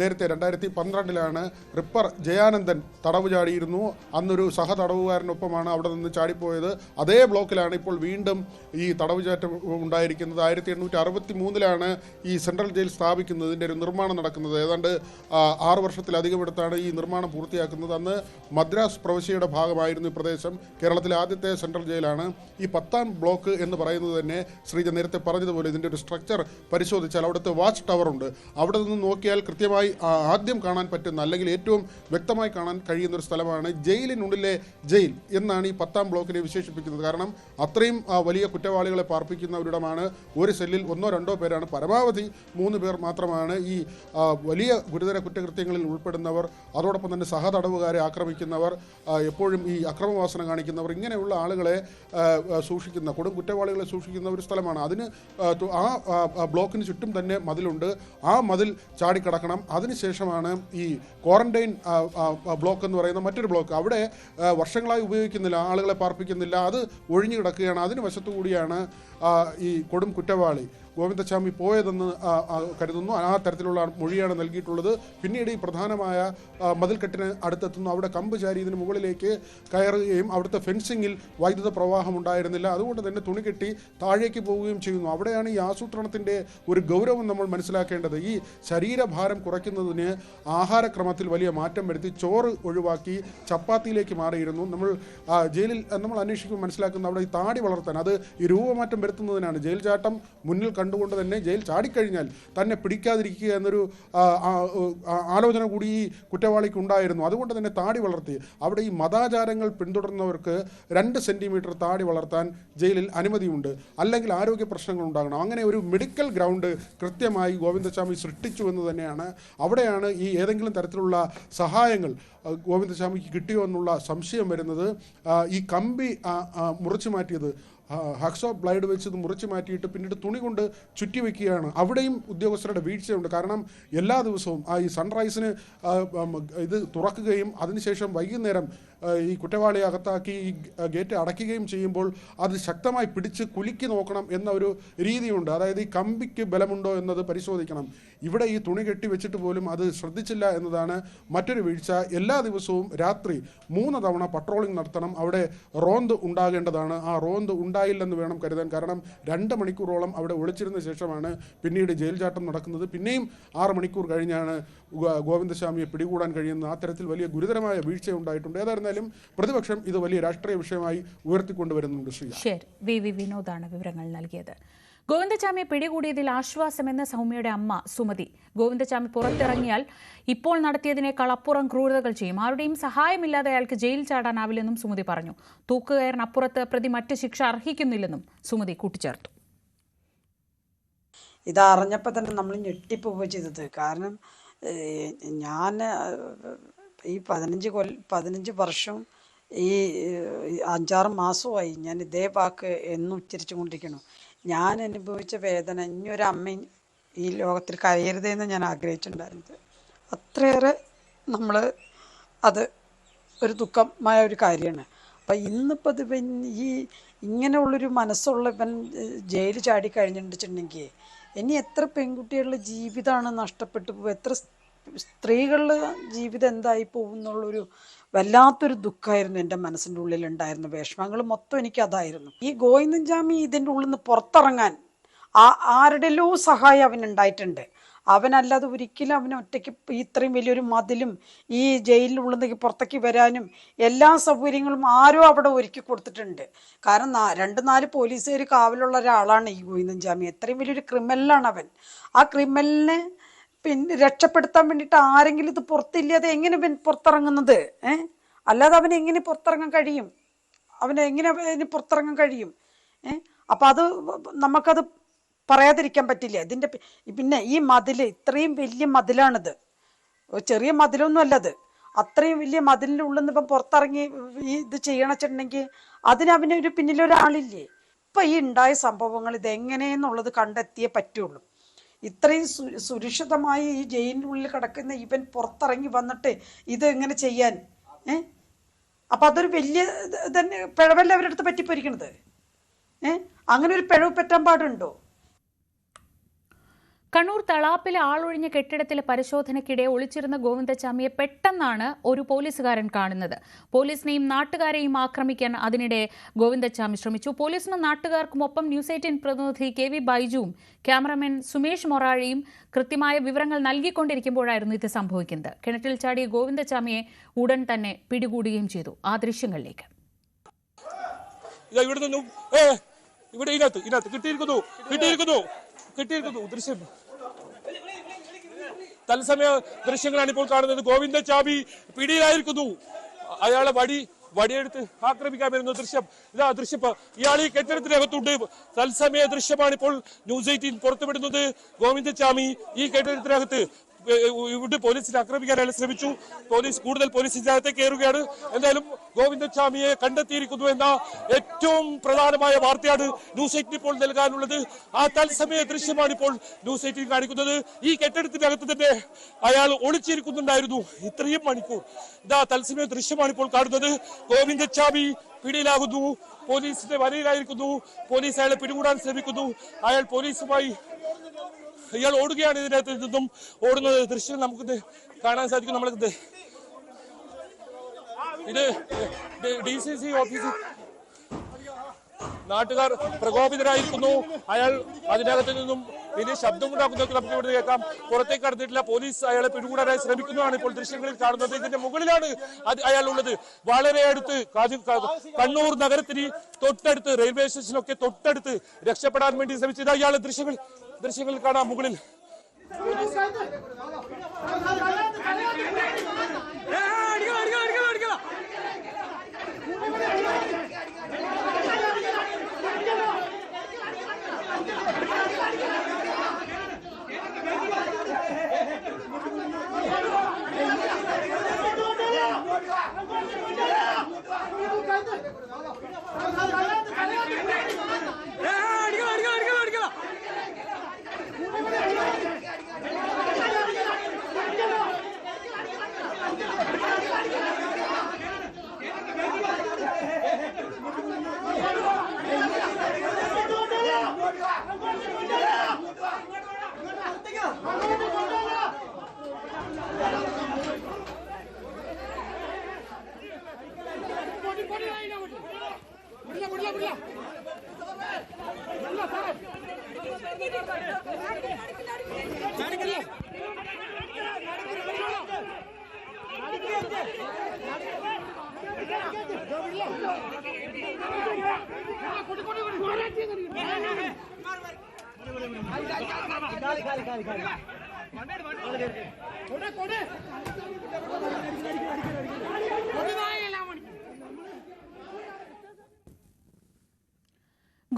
നേരത്തെ 2012 റിപ്പർ ജയാനന്ദൻ തടവ് ചാടിയിരുന്നു. അന്നൊരു സഹതടവുകാരനൊപ്പമാണ് അവിടെ നിന്ന് ചാടിപ്പോയത്. അതേ ബ്ലോക്കിലാണ് ഇപ്പോൾ വീണ്ടും ഈ തടവ് ചാറ്റം ഉണ്ടായിരിക്കുന്നത്. 1863 ഈ സെൻട്രൽ ജയിൽ സ്ഥാപിക്കുന്നത്, ഇതിൻ്റെ ഒരു നിർമ്മാണം നടക്കുന്നത്. ഏതാണ്ട് 6 വർഷത്തിലധികം എടുത്താണ് ഈ നിർമ്മാണം പൂർത്തിയാക്കുന്നത്. അന്ന് മദ്രാസ് പ്രവിശ്യയുടെ ഭാഗമായിരുന്നു ഈ പ്രദേശം. കേരളത്തിലെ ആദ്യത്തെ സെൻട്രൽ ജയിലാണ്. ഈ 10ാം ബ്ലോക്ക് എന്ന് പറയുന്നത് തന്നെ ശ്രീജ നേരത്തെ പറഞ്ഞതുപോലെ ഇതിൻ്റെ ഒരു സ്ട്രക്ചർ പരിശോധിച്ചാൽ അവിടുത്തെ വാച്ച് ടവർ ഉണ്ട്. അവിടെ നിന്ന് നോക്കിയാൽ കൃത്യമായി ആദ്യം കാണാൻ പറ്റുന്ന അല്ലെങ്കിൽ ഏറ്റവും വ്യക്തമായി കാണാൻ കഴിയുന്ന ഒരു സ്ഥലമാണ് ജയിലിനുള്ളിലെ ജയിൽ എന്നാണ് ഈ 10ാം ബ്ലോക്കിനെ വിശേഷിപ്പിക്കുന്നത്. കാരണം അത്രയും വലിയ കുറ്റവാളികളെ പാർപ്പിക്കുന്ന ഒരിടമാണ്. ഒരു സെല്ലിൽ 1-2 പേരാണ്, പരമാവധി 3 പേർ മാത്രമാണ് ഈ വലിയ ഗുരുതര കുറ്റകൃത്യങ്ങളിൽ ഉൾപ്പെടുന്നവർ, അതോടൊപ്പം തന്നെ സഹതടവുകാരെ ആക്രമിക്കുന്നവർ, എപ്പോഴും ഈ അക്രമവാസന കാണിക്കുന്നവർ, ഇങ്ങനെയുള്ള ആളുകളെ സൂക്ഷിക്കുന്ന കൊടും കുറ്റവാളികളെ സൂക്ഷിക്കുന്ന ഒരു സ്ഥലമാണ്. അതിന് ആ ബ്ലോക്കിന് ചുറ്റും തന്നെ മതിലുണ്ട്. ആ മതിൽ ചാടിക്കടക്കണം. അതിനുശേഷമാണ് ഈ ക്വാറന്റൈൻ ബ്ലോക്ക് എന്ന് പറയുന്ന മറ്റൊരു ബ്ലോക്ക്. അവിടെ വർഷങ്ങളായി ഉപയോഗിക്കുന്നില്ല, ആളുകളെ പാർപ്പിക്കുന്നില്ല, അത് ഒഴിഞ്ഞു കിടക്കുകയാണ്. അതിന് വശത്തുകൂടിയാണ് ഈ കൊടും കുറ്റവാളി ഗോവിന്ദചാമി പോയതെന്ന് കരുതുന്നു. ആ തരത്തിലുള്ള മൊഴിയാണ് നൽകിയിട്ടുള്ളത്. പിന്നീട് ഈ പ്രധാനമായ മതിൽക്കെട്ടിന് അടുത്തെത്തുന്നു. അവിടെ കമ്പ് ചാരി ഇതിന് മുകളിലേക്ക് കയറുകയും അവിടുത്തെ ഫെൻസിങ്ങിൽ വൈദ്യുത പ്രവാഹം ഉണ്ടായിരുന്നില്ല, അതുകൊണ്ട് തന്നെ തുണി കെട്ടി താഴേക്ക് പോവുകയും ചെയ്യുന്നു. അവിടെയാണ് ഈ ആസൂത്രണത്തിൻ്റെ ഒരു ഗൗരവം നമ്മൾ മനസ്സിലാക്കേണ്ടത്. ഈ ശരീരഭാരം കുറയ്ക്കുന്നതിന് ആഹാരക്രമത്തിൽ വലിയ മാറ്റം വരുത്തി ചോറ് ഒഴിവാക്കി ചപ്പാത്തിയിലേക്ക് മാറിയിരുന്നു. നമ്മൾ ജയിലിൽ നമ്മൾ അന്വേഷിക്കുമ്പോൾ മനസ്സിലാക്കുന്ന അവിടെ ഈ താടി വളർത്താൻ, അത് ഈ രൂപമാറ്റം വരുത്തുന്നതിനാണ്. ജയിൽ ചാട്ടം മുന്നിൽ കണ്ടുകൊണ്ട് തന്നെ ജയിൽ ചാടിക്കഴിഞ്ഞാൽ തന്നെ പിടിക്കാതിരിക്കുക എന്നൊരു ആലോചന കൂടി ഈ കുറ്റവാളിക്ക് ഉണ്ടായിരുന്നു. അതുകൊണ്ട് തന്നെ താടി വളർത്തി അവിടെ ഈ മതാചാരങ്ങൾ പിന്തുടർന്നവർക്ക് 2 സെന്റിമീറ്റർ താടി വളർത്താൻ ജയിലിൽ അനുമതിയുണ്ട്, അല്ലെങ്കിൽ ആരോഗ്യ പ്രശ്നങ്ങൾ ഉണ്ടാകണം. അങ്ങനെ ഒരു മെഡിക്കൽ ഗ്രൗണ്ട് കൃത്യമായി ഗോവിന്ദചാമി സൃഷ്ടിച്ചു എന്ന് തന്നെയാണ്. അവിടെയാണ് ഈ ഏതെങ്കിലും തരത്തിലുള്ള സഹായങ്ങൾ ഗോവിന്ദചാമിക്ക് കിട്ടിയോ എന്നുള്ള സംശയം വരുന്നത്. ഈ കമ്പി മുറിച്ചു മാറ്റിയത്, ഹാക്സോ ബ്ലേഡ് വെച്ച് ഇത് മുറിച്ച് മാറ്റിയിട്ട് പിന്നീട് തുണി കൊണ്ട് ചുറ്റി വയ്ക്കുകയാണ്. അവിടെയും ഉദ്യോഗസ്ഥരുടെ വീഴ്ചയുണ്ട്. കാരണം എല്ലാ ദിവസവും ഈ സൺറൈസിന് ഇത് തുറക്കുകയും അതിനുശേഷം വൈകുന്നേരം ഈ കുറ്റവാളിയെ അകത്താക്കി ഈ ഗേറ്റ് അടയ്ക്കുകയും ചെയ്യുമ്പോൾ അത് ശക്തമായി പിടിച്ച് കുലുക്കി നോക്കണം എന്ന ഒരു രീതിയുണ്ട്. അതായത് ഈ കമ്പിക്ക് ബലമുണ്ടോ എന്നത് പരിശോധിക്കണം. ഇവിടെ ഈ തുണി കെട്ടി വെച്ചിട്ട് പോലും അത് ശ്രദ്ധിച്ചില്ല എന്നതാണ് മറ്റൊരു വീഴ്ച. എല്ലാ ദിവസവും രാത്രി 3 തവണ പട്രോളിംഗ് നടത്തണം. അവിടെ റോന്ത് ഉണ്ടാകേണ്ടതാണ്. ആ റോന്ത് ഉണ്ടായില്ലെന്ന് വേണം കരുതാൻ. കാരണം 2 മണിക്കൂറോളം അവിടെ ഒളിച്ചിരുന്ന ശേഷമാണ് പിന്നീട് ജയിൽ ചാട്ടം നടക്കുന്നത്. പിന്നെയും 6 മണിക്കൂർ കഴിഞ്ഞാണ് ഗോവിന്ദസ്വാമിയെ പിടികൂടാൻ കഴിയുന്നത്. ആ തരത്തിൽ വലിയ ഗുരുതരമായ വീഴ്ച ഉണ്ടായിട്ടുണ്ട്. ഏതായിരുന്നാലും പ്രതിപക്ഷം ഇത് വലിയ രാഷ്ട്രീയ വിഷയമായി ഉയർത്തിക്കൊണ്ടുവരുന്നുണ്ട്. ശരി, വി വിനോദാണ് വിവരങ്ങൾ നൽകിയത്. ഗോവിന്ദച്ചാമിയെ പിടികൂടിയതിൽ ആശ്വാസമെന്ന് സൗമ്യയുടെ അമ്മ സുമതി. ഗോവിന്ദച്ചാമി പുറത്തിറങ്ങിയാൽ ഇപ്പോൾ നടത്തിയതിനേക്കാൾ അപ്പുറം ക്രൂരതകൾ ചെയ്യും. ആരുടെയും സഹായമില്ലാതെ അയാൾക്ക് ജയിൽ ചാടാനാവില്ലെന്നും സുമതി പറഞ്ഞു. തൂക്കുകയറിനപ്പുറത്ത് പ്രതി മറ്റ് ശിക്ഷ അർഹിക്കുന്നില്ലെന്നും സുമതി കൂട്ടിച്ചേർത്തു. ഇതറിഞ്ഞപ്പോൾ തന്നെ നമ്മൾ ഞെട്ടിപ്പോവുക ചെയ്തത്. കാരണം ഞാൻ ഈ 15 വർഷം ഈ 5-6 മാസമായി ഞാൻ ഇതേ വാക്ക് എന്നും ഉച്ചരിച്ചു കൊണ്ടിരിക്കണം. ഞാൻ അനുഭവിച്ച വേദന ഇനിയൊരമ്മയും ഈ ലോകത്തിൽ കഴിയരുതെന്ന് ഞാൻ ആഗ്രഹിച്ചിട്ടുണ്ടായിരുന്നത്. അത്രയേറെ നമ്മൾ അത് ഒരു ദുഃഖമായ ഒരു കാര്യമാണ്. അപ്പം ഇന്നിപ്പോൾ ഇത് ഈ ഇങ്ങനെയുള്ളൊരു മനസ്സുള്ള ഇവൻ ജയിൽ ചാടി കഴിഞ്ഞിട്ടുണ്ടെങ്കിൽ ഇനി എത്ര പെൺകുട്ടികളുടെ ജീവിതമാണ് നഷ്ടപ്പെട്ടു പോകുക, എത്ര സ്ത്രീകളുടെ ജീവിതം എന്തായി പോകും എന്നുള്ളൊരു വല്ലാത്തൊരു ദുഃഖമായിരുന്നു എൻ്റെ മനസ്സിൻ്റെ ഉള്ളിലുണ്ടായിരുന്ന വിഷമങ്ങൾ മൊത്തം എനിക്കതായിരുന്നു. ഈ ഗോവിന്ദൻചാമി ഇതിൻ്റെ ഉള്ളിൽ നിന്ന് പുറത്തിറങ്ങാൻ ആരുടെല്ലോ സഹായം അവനുണ്ടായിട്ടുണ്ട്. അവനല്ലാതെ ഒരിക്കലും അവന് ഒറ്റയ്ക്ക് ഇത്രയും വലിയൊരു മതിലും ഈ ജയിലിനുള്ളിൽ നിന്ന് പുറത്തേക്ക് വരാനും എല്ലാ സൗകര്യങ്ങളും ആരോ അവിടെ ഒരുക്കി കൊടുത്തിട്ടുണ്ട്. കാരണം 2-4 പോലീസുകാർ കാവലുള്ള ഒരാളാണ് ഈ ഗോവിന്ദൻചാമി. എത്രയും വലിയൊരു ക്രിമിനലാണ് അവൻ. ആ ക്രിമിനലിനെ പിന്നെ രക്ഷപ്പെടുത്താൻ വേണ്ടിയിട്ട് ആരെങ്കിലും ഇത് പുറത്തില്ലാതെ എങ്ങനെ പുറത്തിറങ്ങുന്നത്? അല്ലാതെ അവന് എങ്ങനെ പുറത്തിറങ്ങാൻ കഴിയും? അവന് പുറത്തിറങ്ങാൻ കഴിയും? അപ്പം അത് നമുക്കത് പറയാതിരിക്കാൻ പറ്റില്ല. ഇതിൻ്റെ പിന്നെ ഈ മതില് ഇത്രയും വലിയ മതിലാണിത്, ചെറിയ മതിലൊന്നും അല്ലത്. അത്രയും വലിയ മതിലിൻ്റെ ഉള്ളിൽ നിന്ന് ഇപ്പം പുറത്തിറങ്ങി ഈ ഇത് ചെയ്യണമെന്നുണ്ടെങ്കിൽ അതിനവനൊരു പിന്നിലൊരാളില്ലേ? ഇപ്പം ഈ ഉണ്ടായ സംഭവങ്ങൾ ഇതെങ്ങനെയെന്നുള്ളത് കണ്ടെത്തിയേ പറ്റുള്ളൂ. ഇത്രയും സുരക്ഷിതമായി ഈ ജയിലിനുള്ളിൽ കിടക്കുന്ന ഇവൻ പുറത്തിറങ്ങി വന്നിട്ട് ഇത് എങ്ങനെ ചെയ്യാൻ? അപ്പം അതൊരു വലിയ തന്നെ പിഴവല്ല അവരടുത്ത് പറ്റിപ്പോയിരിക്കണത്. അങ്ങനെ ഒരു പിഴവ് പറ്റാൻ പാടുണ്ടോ? കണ്ണൂർ തളാപ്പിലെ ആളൊഴിഞ്ഞ കെട്ടിടത്തിലെ പരിശോധനയ്ക്കിടെ ഒളിച്ചിരുന്ന ഗോവിന്ദച്ചാമിയെ പെട്ടെന്നാണ് ഒരു പോലീസുകാരൻ കാണുന്നത്. പോലീസിനെയും നാട്ടുകാരെയും ആക്രമിക്കാൻ അതിനിടെ ഗോവിന്ദച്ചാമി ശ്രമിച്ചു. പോലീസിനും നാട്ടുകാർക്കുമൊപ്പം ന്യൂസ് 18 പ്രതിനിധി KV ബൈജുവും ക്യാമറമാൻ സുമേഷ് മൊറാഴിയും കൃത്യമായ വിവരങ്ങൾ നൽകിക്കൊണ്ടിരിക്കുമ്പോഴായിരുന്നു ഇത് സംഭവിക്കുന്നത്. കിണറ്റിൽ ചാടിയ ഗോവിന്ദച്ചാമിയെ ഉടൻ തന്നെ പിടികൂടുകയും ചെയ്തു. ആ ദൃശ്യങ്ങളിലേക്ക്. ദൃശ്യം തത്സമയ ദൃശ്യങ്ങളാണ് ഇപ്പോൾ കാണുന്നത്. ഗോവിന്ദച്ചാമി പിടിയിലായിരിക്കുന്നു. അയാളെ വടിയെടുത്ത് ആക്രമിക്കാൻ വരുന്ന ദൃശ്യം ഇതാ. ദൃശ്യം ഇയാൾ ഈ കെട്ടിടത്തിനകത്തുണ്ട്. തത്സമയ ദൃശ്യമാണ് ഇപ്പോൾ ന്യൂസ് 18 പുറത്തുവിടുന്നത്. ഗോവിന്ദച്ചാമി ഈ കെട്ടിടത്തിനകത്ത് ഇവിടെ പോലീസിനെ ആക്രമിക്കാൻ അയാൾ ശ്രമിച്ചു. കൂടുതൽ പോലീസ് ഇതിനകത്തേക്ക് കയറുകയാണ്. എന്തായാലും ഗോവിന്ദച്ചാമിയെ കണ്ടെത്തിയിരിക്കുന്നു എന്ന ഏറ്റവും പ്രധാനമായ വാർത്തയാണ് ന്യൂസ് 18 ഇപ്പോൾ നൽകാനുള്ളത്. ആ തത്സമയ ദൃശ്യമാണ് ഇപ്പോൾ ന്യൂസ് 18 കാണിക്കുന്നത്. ഈ കെട്ടിടത്തിനകത്ത് തന്നെ അയാൾ ഒളിച്ചിരിക്കുന്നുണ്ടായിരുന്നു ഇത്രയും മണിക്കൂർ. ഇതാ തത്സമയ ദൃശ്യമാണ് ഇപ്പോൾ കാണുന്നത്. ഗോവിന്ദച്ചാമി പിടിയിലാകുന്നു. പോലീസിന്റെ വലയിലായിരിക്കുന്നു. പോലീസ് അയാളെ പിടികൂടാൻ ശ്രമിക്കുന്നു. ഇയാൾ ഓടുകയാണ്. ഇതിനകത്ത് നിന്നും ഓടുന്ന ദൃശ്യം നമുക്ക് കാണാൻ സാധിക്കും. നമ്മൾക്ക് ഇത് DCC ഓഫീസ്. നാട്ടുകാർ പ്രകോപിതരായിരിക്കുന്നു. അയാൾ അതിനകത്ത് നിന്നും വലിയ ശബ്ദമുണ്ടാക്കുന്നത് നമുക്ക് ഇവിടെ കേൾക്കാം. പുറത്തേക്ക് കടന്നിട്ടില്ല. പോലീസ് അയാളെ പിടികൂടാനായി ശ്രമിക്കുന്നതാണ് ഇപ്പോൾ ദൃശ്യങ്ങളിൽ കാണുന്നത്. ഇതിന്റെ മുകളിലാണ് അയാൾ ഉള്ളത്. വളരെ അടുത്ത് കണ്ണൂർ നഗരത്തിന് തൊട്ടടുത്ത് റെയിൽവേ സ്റ്റേഷനൊക്കെ തൊട്ടടുത്ത് രക്ഷപ്പെടാൻ വേണ്ടി ശ്രമിച്ചത് അയാളെ ദൃശ്യങ്ങൾ കാണാം. മുകളിൽ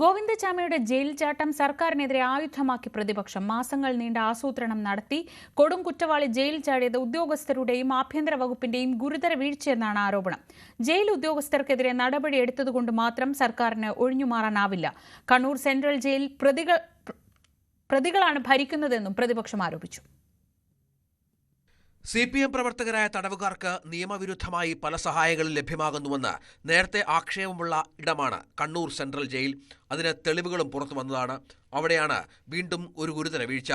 ഗോവിന്ദചാമിയുടെ ജയിൽ ചാട്ടം സർക്കാരിനെതിരെ ആയുധമാക്കി പ്രതിപക്ഷം. മാസങ്ങൾ നീണ്ട ആസൂത്രണം നടത്തി കൊടും കുറ്റവാളി ജയിൽ ചാടിയത് ഉദ്യോഗസ്ഥരുടെയും ആഭ്യന്തര വകുപ്പിന്റെയും ഗുരുതര വീഴ്ചയെന്നാണ് ആരോപണം. ജയിൽ ഉദ്യോഗസ്ഥർക്കെതിരെ നടപടിയെടുത്തതുകൊണ്ട് മാത്രം സർക്കാരിന് ഒഴിഞ്ഞുമാറാനാവില്ല. കണ്ണൂർ സെൻട്രൽ ജയിൽ പ്രതികളാണ് ഭരിക്കുന്നതെന്നും പ്രതിപക്ഷം ആരോപിച്ചു. CPM പ്രവർത്തകരായ തടവുകാർക്ക് നിയമവിരുദ്ധമായി പല സഹായങ്ങളും ലഭ്യമാകുന്നുവെന്ന് നേരത്തെ ആക്ഷേപമുള്ള ഇടമാണ് കണ്ണൂർ സെൻട്രൽ ജയിൽ. അതിന് തെളിവുകളും പുറത്തു വന്നതാണ്. അവിടെയാണ് വീണ്ടും ഒരു ഗുരുതര വീഴ്ച.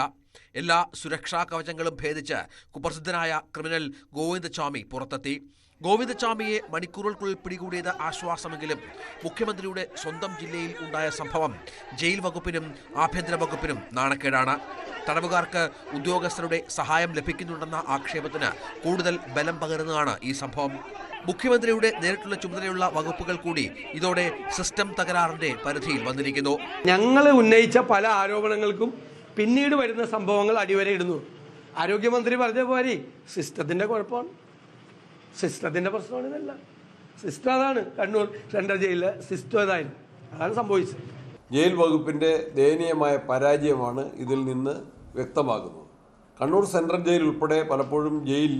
എല്ലാ സുരക്ഷാ കവചങ്ങളും ഭേദിച്ച് കുപ്രസിദ്ധനായ ക്രിമിനൽ ഗോവിന്ദചാമി പുറത്തെത്തി. ഗോവിന്ദചാമിയെ മണിക്കൂറുകൾക്കുള്ളിൽ പിടികൂടിയത് ആശ്വാസമെങ്കിലും മുഖ്യമന്ത്രിയുടെ സ്വന്തം ജില്ലയിൽ ഉണ്ടായ സംഭവം ജയിൽ വകുപ്പിനും ആഭ്യന്തര വകുപ്പിനും നാണക്കേടാണ്. തടവുകാർക്ക് ഉദ്യോഗസ്ഥരുടെ സഹായം ലഭിക്കുന്നുണ്ടെന്ന ആക്ഷേപത്തിന് കൂടുതൽ ബലം പകരുന്നതാണ് ഈ സംഭവം. മുഖ്യമന്ത്രിയുടെ നേരിട്ടുള്ള ചുമതലയുള്ള വകുപ്പുകൾ കൂടി ഇതോടെ സിസ്റ്റം തകരാറിന്റെ പരിധിയിൽ വന്നിരിക്കുന്നു. ഞങ്ങൾ ഉന്നയിച്ച പല ആരോപണങ്ങൾക്കും പിന്നീട് വരുന്ന സംഭവങ്ങൾ അടിവരയിടുന്നു. ആരോഗ്യമന്ത്രി പറഞ്ഞ പോലെ സിസ്റ്റത്തിന്റെ കുഴപ്പമാണ്, സിസ്റ്റത്തിന്റെ പ്രശ്നമാണ്. ഇതല്ല സിസ്റ്റം, അതാണ് കണ്ണൂർ സെൻട്രൽ ജയിലിലെ സിസ്റ്റം. അതായിരുന്നു, അതാണ് സംഭവിച്ചത്. ജയിൽ വകുപ്പിൻ്റെ ദയനീയമായ പരാജയമാണ് ഇതിൽ നിന്ന് വ്യക്തമാകുന്നത്. കണ്ണൂർ സെൻട്രൽ ജയിൽ ഉൾപ്പെടെ പലപ്പോഴും ജയിൽ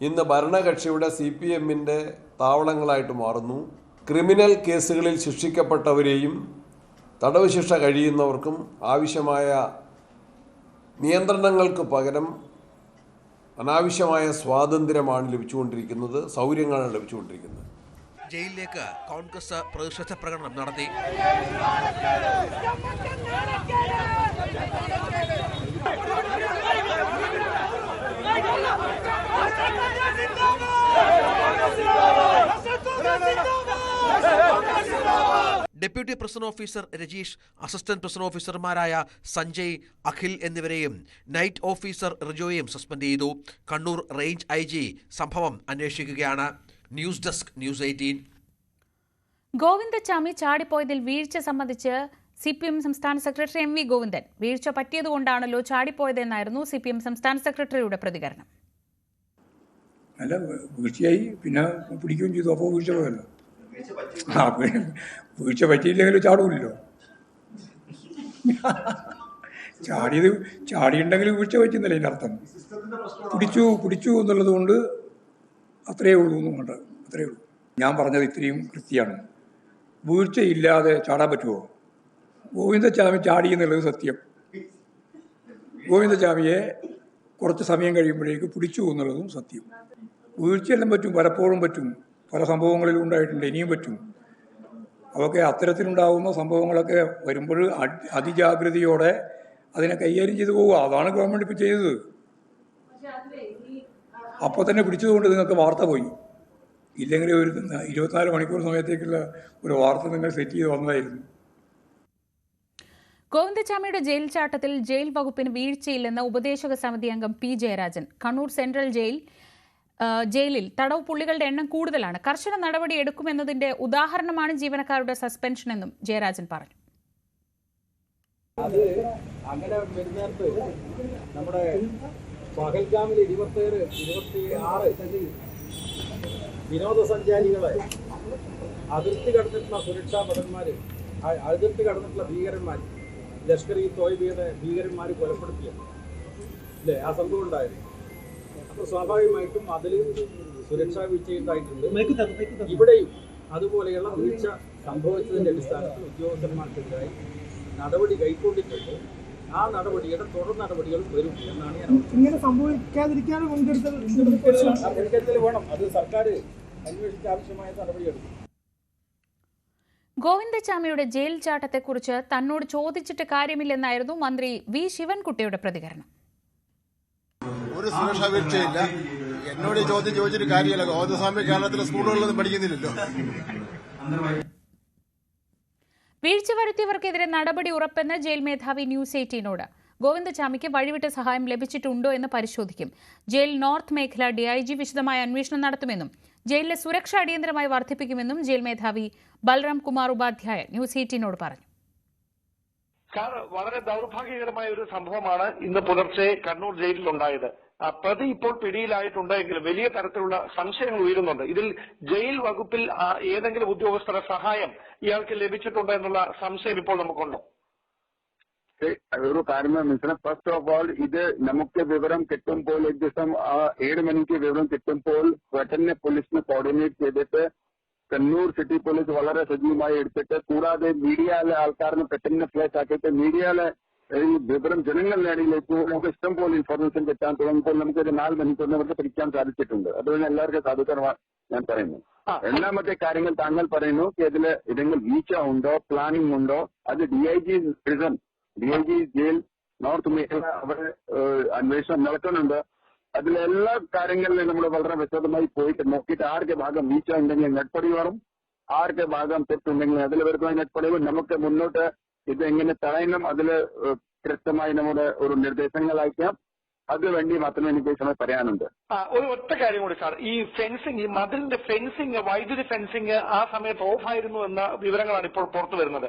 ഇന്ന് ഭരണകക്ഷിയുടെ CPMന്റെ താവളങ്ങളായിട്ട് മാറുന്നു. ക്രിമിനൽ കേസുകളിൽ ശിക്ഷിക്കപ്പെട്ടവരെയും തടവ് ശിക്ഷ കഴിയുന്നവർക്കും ആവശ്യമായ നിയന്ത്രണങ്ങൾക്ക് പകരം അനാവശ്യമായ സ്വാതന്ത്ര്യമാണ് ലഭിച്ചുകൊണ്ടിരിക്കുന്നത്, സൗകര്യങ്ങളാണ് ലഭിച്ചുകൊണ്ടിരിക്കുന്നത്. ജയിലിലേക്ക് കോൺഗ്രസ് പ്രതിഷേധ പ്രകടനം നടത്തി. Deputy president officer Rajeesh, assistant president ഓഫീസർമാരായ സഞ്ജയ്, അഖിൽ എന്നിവരെയും നൈറ്റ് ഓഫീസർ റിജോയെയും സസ്പെൻഡ് ചെയ്തു. കണ്ണൂർ റേഞ്ച് IG സംഭവം അന്വേഷിക്കുകയാണ്. News desk, news 18. ഗോവിന്ദചാമി ചാടിപ്പോയതിൽ വീഴ്ച സംബന്ധിച്ച് CPM സംസ്ഥാന സെക്രട്ടറി MV ഗോവിന്ദൻ, വീഴ്ച പറ്റിയതുകൊണ്ടാണല്ലോ ചാടിപ്പോയതെന്നായിരുന്നു CPM സംസ്ഥാന സെക്രട്ടറിയുടെ പ്രതികരണം. അല്ല, വീഴ്ചയായി, പിന്നെ പിടിക്കുകയും ചെയ്തു. അപ്പോൾ വീഴ്ച പോയല്ലോ. വീഴ്ച പറ്റിയില്ലെങ്കിലും ചാടൂല്ലോ. ചാടിയുണ്ടെങ്കിൽ വീഴ്ച പറ്റുന്നില്ല ഇതിൻ്റെ അർത്ഥം. പിടിച്ചു എന്നുള്ളത് കൊണ്ട് അത്രയേ ഉള്ളൂ എന്നുകൊണ്ട് അത്രയേ ഉള്ളൂ. ഞാൻ പറഞ്ഞത് ഇത്രയും കൃത്യമാണ്. വീഴ്ചയില്ലാതെ ചാടാൻ പറ്റുമോ? ഗോവിന്ദചാമി ചാടി എന്നുള്ളത് സത്യം. ഗോവിന്ദചാമിയെ കുറച്ച് സമയം കഴിയുമ്പോഴേക്ക് പിടിച്ചു എന്നുള്ളതും സത്യം. വീഴ്ചയെല്ലാം പറ്റും, പലപ്പോഴും പറ്റും, പല സംഭവങ്ങളിലും ഉണ്ടായിട്ടുണ്ട്, ഇനിയും പറ്റും. അതൊക്കെ അത്തരത്തിലുണ്ടാകുന്ന സംഭവങ്ങളൊക്കെ വരുമ്പോൾ അതിജാഗ്രതയോടെ അതിനെ കൈകാര്യം ചെയ്തു പോവുക. അതാണ് ഗവൺമെൻറ് ഇപ്പോൾ ചെയ്തത്. അപ്പോൾ തന്നെ പിടിച്ചതുകൊണ്ട് നിങ്ങൾക്ക് വാർത്ത പോയി. ഇല്ലെങ്കിൽ ഒരു 24 മണിക്കൂർ സമയത്തേക്കുള്ള ഒരു വാർത്ത നിങ്ങൾ സെറ്റ് ചെയ്ത് വന്നതായിരുന്നു. ഗോവിന്ദചാമിയുടെ ജയിൽ ചാട്ടത്തിൽ ജയിൽ വകുപ്പിന് വീഴ്ചയില്ലെന്ന് ഉപദേശക സമിതി അംഗം P. ജയരാജൻ. കണ്ണൂർ സെൻട്രൽ ജയിലിൽ തടവ് പുള്ളികളുടെ എണ്ണം കൂടുതലാണ്. കർശന നടപടി എടുക്കുമെന്നതിന്റെ ഉദാഹരണമാണ് ജീവനക്കാരുടെ സസ്പെൻഷൻ എന്നും ജയരാജൻ പറഞ്ഞു. അത് അങ്ങനെ വരുന്നിടത്ത് നമ്മുടെ പഹൽഗാമിൽ 26 വിനോദസഞ്ചാരികളെ അതിർത്തി കടന്നിട്ടുള്ള സുരക്ഷാ ഭടന്മാർ, അതിർത്തി കടന്നിട്ടുള്ള ഭീകരന്മാർ, ലഷ്കർ-ഇ-തോയ്ബയുടെ ഭീകരന്മാർ കൊലപ്പെടുത്തിയ അല്ലേ ആ സംഭവം ഉണ്ടായിരുന്നു. അപ്പോൾ സ്വാഭാവികമായിട്ടും അതിൽ സുരക്ഷാ വീഴ്ചയുണ്ടായിട്ടുണ്ട്. ഇവിടെയും അതുപോലെയുള്ള വീഴ്ച സംഭവിച്ചതിൻ്റെ അടിസ്ഥാനത്തിൽ ഉദ്യോഗസ്ഥന്മാർക്കെതിരായി നടപടി കൈക്കൊണ്ടിട്ടുണ്ട്. ആ നടപടിയുടെ തുടർ നടപടികളും വരും എന്നാണ് ഞാൻ. ഇങ്ങനെ സംഭവിക്കാതിരിക്കാൻ മുൻകരുതൽ വേണം. അത് സർക്കാർ അന്വേഷിച്ച് ആവശ്യമായ നടപടിയെടുക്കും. ഗോവിന്ദചാമിയുടെ ജയിൽ ചാട്ടത്തെക്കുറിച്ച് തന്നോട് ചോദിച്ചിട്ട് കാര്യമില്ലെന്നായിരുന്നു മന്ത്രി V. ശിവൻകുട്ടിയുടെ പ്രതികരണം. ഒരു സുരക്ഷാ വീഴ്ചയില്ല. എന്നോട് ചോദിച്ചിട്ട് കാര്യമില്ല. ഗോവിന്ദസ്വാമി കേരളത്തിലെ സ്കൂളുകളിലൊന്നും പഠിക്കുന്നില്ലല്ലോ. വീഴ്ച വരുത്തിയവർക്കെതിരെ നടപടി ഉറപ്പെന്ന് ജയിൽ മേധാവി ന്യൂസ് 18നോട്. ഗോവിന്ദചാമിക്ക് വഴിവിട്ട സഹായം ലഭിച്ചിട്ടുണ്ടോ എന്ന് പരിശോധിക്കും. ജയിൽ നോർത്ത് മേഖല DIG വിശദമായ അന്വേഷണം നടത്തുമെന്നും ജയിലിലെ സുരക്ഷ അടിയന്തരമായി വർദ്ധിപ്പിക്കുമെന്നും ജയിൽ മേധാവി ബൽറാം കുമാർ ഉപാധ്യായ ന്യൂസ് 18നോട് പറഞ്ഞു. സാർ, വളരെ ദൗർഭാഗ്യകരമായ ഒരു സംഭവമാണ് ഇന്ന് പുലർച്ചെ കണ്ണൂർ ജയിലിൽ ഉണ്ടായത്. പ്രതി ഇപ്പോൾ പിടിയിലായിട്ടുണ്ടെങ്കിലും വലിയ തരത്തിലുള്ള സംശയങ്ങൾ ഉയരുന്നുണ്ട്. ഇതിൽ ജയിൽ വകുപ്പിൽ ഏതെങ്കിലും ഉദ്യോഗസ്ഥരുടെ സഹായം ഇയാൾക്ക് ലഭിച്ചിട്ടുണ്ടോ എന്നുള്ള സംശയം ഇപ്പോൾ നമുക്കുണ്ട്. ഒരു കാര്യം മനസ്സിലാക്കാം. ഫസ്റ്റ് ഓഫ് ഓൾ, ഇത് നമുക്ക് വിവരം കിട്ടുമ്പോൾ ഒരു ദിവസം 7 മണിക്ക് വിവരം കിട്ടുമ്പോൾ പെട്ടെന്ന് പോലീസിനെ കോർഡിനേറ്റ് ചെയ്തിട്ട് കണ്ണൂർ സിറ്റി പോലീസ് വളരെ സജീവമായി എടുത്തിട്ട്, കൂടാതെ മീഡിയയിലെ ആൾക്കാരിനെ പെട്ടെന്ന് ഫ്ലാഷ് ആക്കിയിട്ട് മീഡിയയിലെ ഈ വിവരം ജനങ്ങളുടെ ഇടയിലേക്ക് നമുക്ക് ഇഷ്ടം പോലെ ഇൻഫർമേഷൻ കിട്ടാൻ തുടങ്ങുമ്പോൾ നമുക്കൊരു 4 മണിക്കൂറിനെ അവർക്ക് പിടിക്കാൻ സാധിച്ചിട്ടുണ്ട്. അതുകൊണ്ട് എല്ലാവർക്കും സാധുതരമാണ് ഞാൻ പറയുന്നു. രണ്ടാമത്തെ കാര്യങ്ങൾ താങ്കൾ പറയുന്നു ഇതിൽ ഏതെങ്കിലും വീഴ്ച ഉണ്ടോ, പ്ലാനിംഗ് ഉണ്ടോ? അത് DIG prison, DIG jail north മേഖല അവിടെ അന്വേഷണം നടക്കുന്നുണ്ട്. അതിലെല്ലാ കാര്യങ്ങളിലും നമ്മൾ വളരെ വിശദമായി പോയിട്ട് നോക്കിയിട്ട് ആർക്ക് ഭാഗം വീഴ്ച ഉണ്ടെങ്കിൽ നടപടി വരും, ആർക്ക് ഭാഗം തെറ്റുണ്ടെങ്കിൽ അതിൽ വരുന്ന നടപടിയും നമുക്ക് മുന്നോട്ട് ഇത് എങ്ങനെ തടയണം അതിൽ കൃത്യമായി നമ്മുടെ ഒരു നിർദ്ദേശങ്ങൾ അയക്കാം. അതുവേണ്ടി മാത്രമേ എനിക്ക് പറയാനുണ്ട്. ഒരു ഒറ്റ കാര്യം കൂടി സാർ, ഈ ഫെൻസിങ്, ഈ മതിലിന്റെ ഫെൻസിങ്, വൈദ്യുതി ഫെൻസിങ് ആ സമയത്ത് ഓഫായിരുന്നു എന്ന വിവരങ്ങളാണ് ഇപ്പോൾ പുറത്തു വരുന്നത്.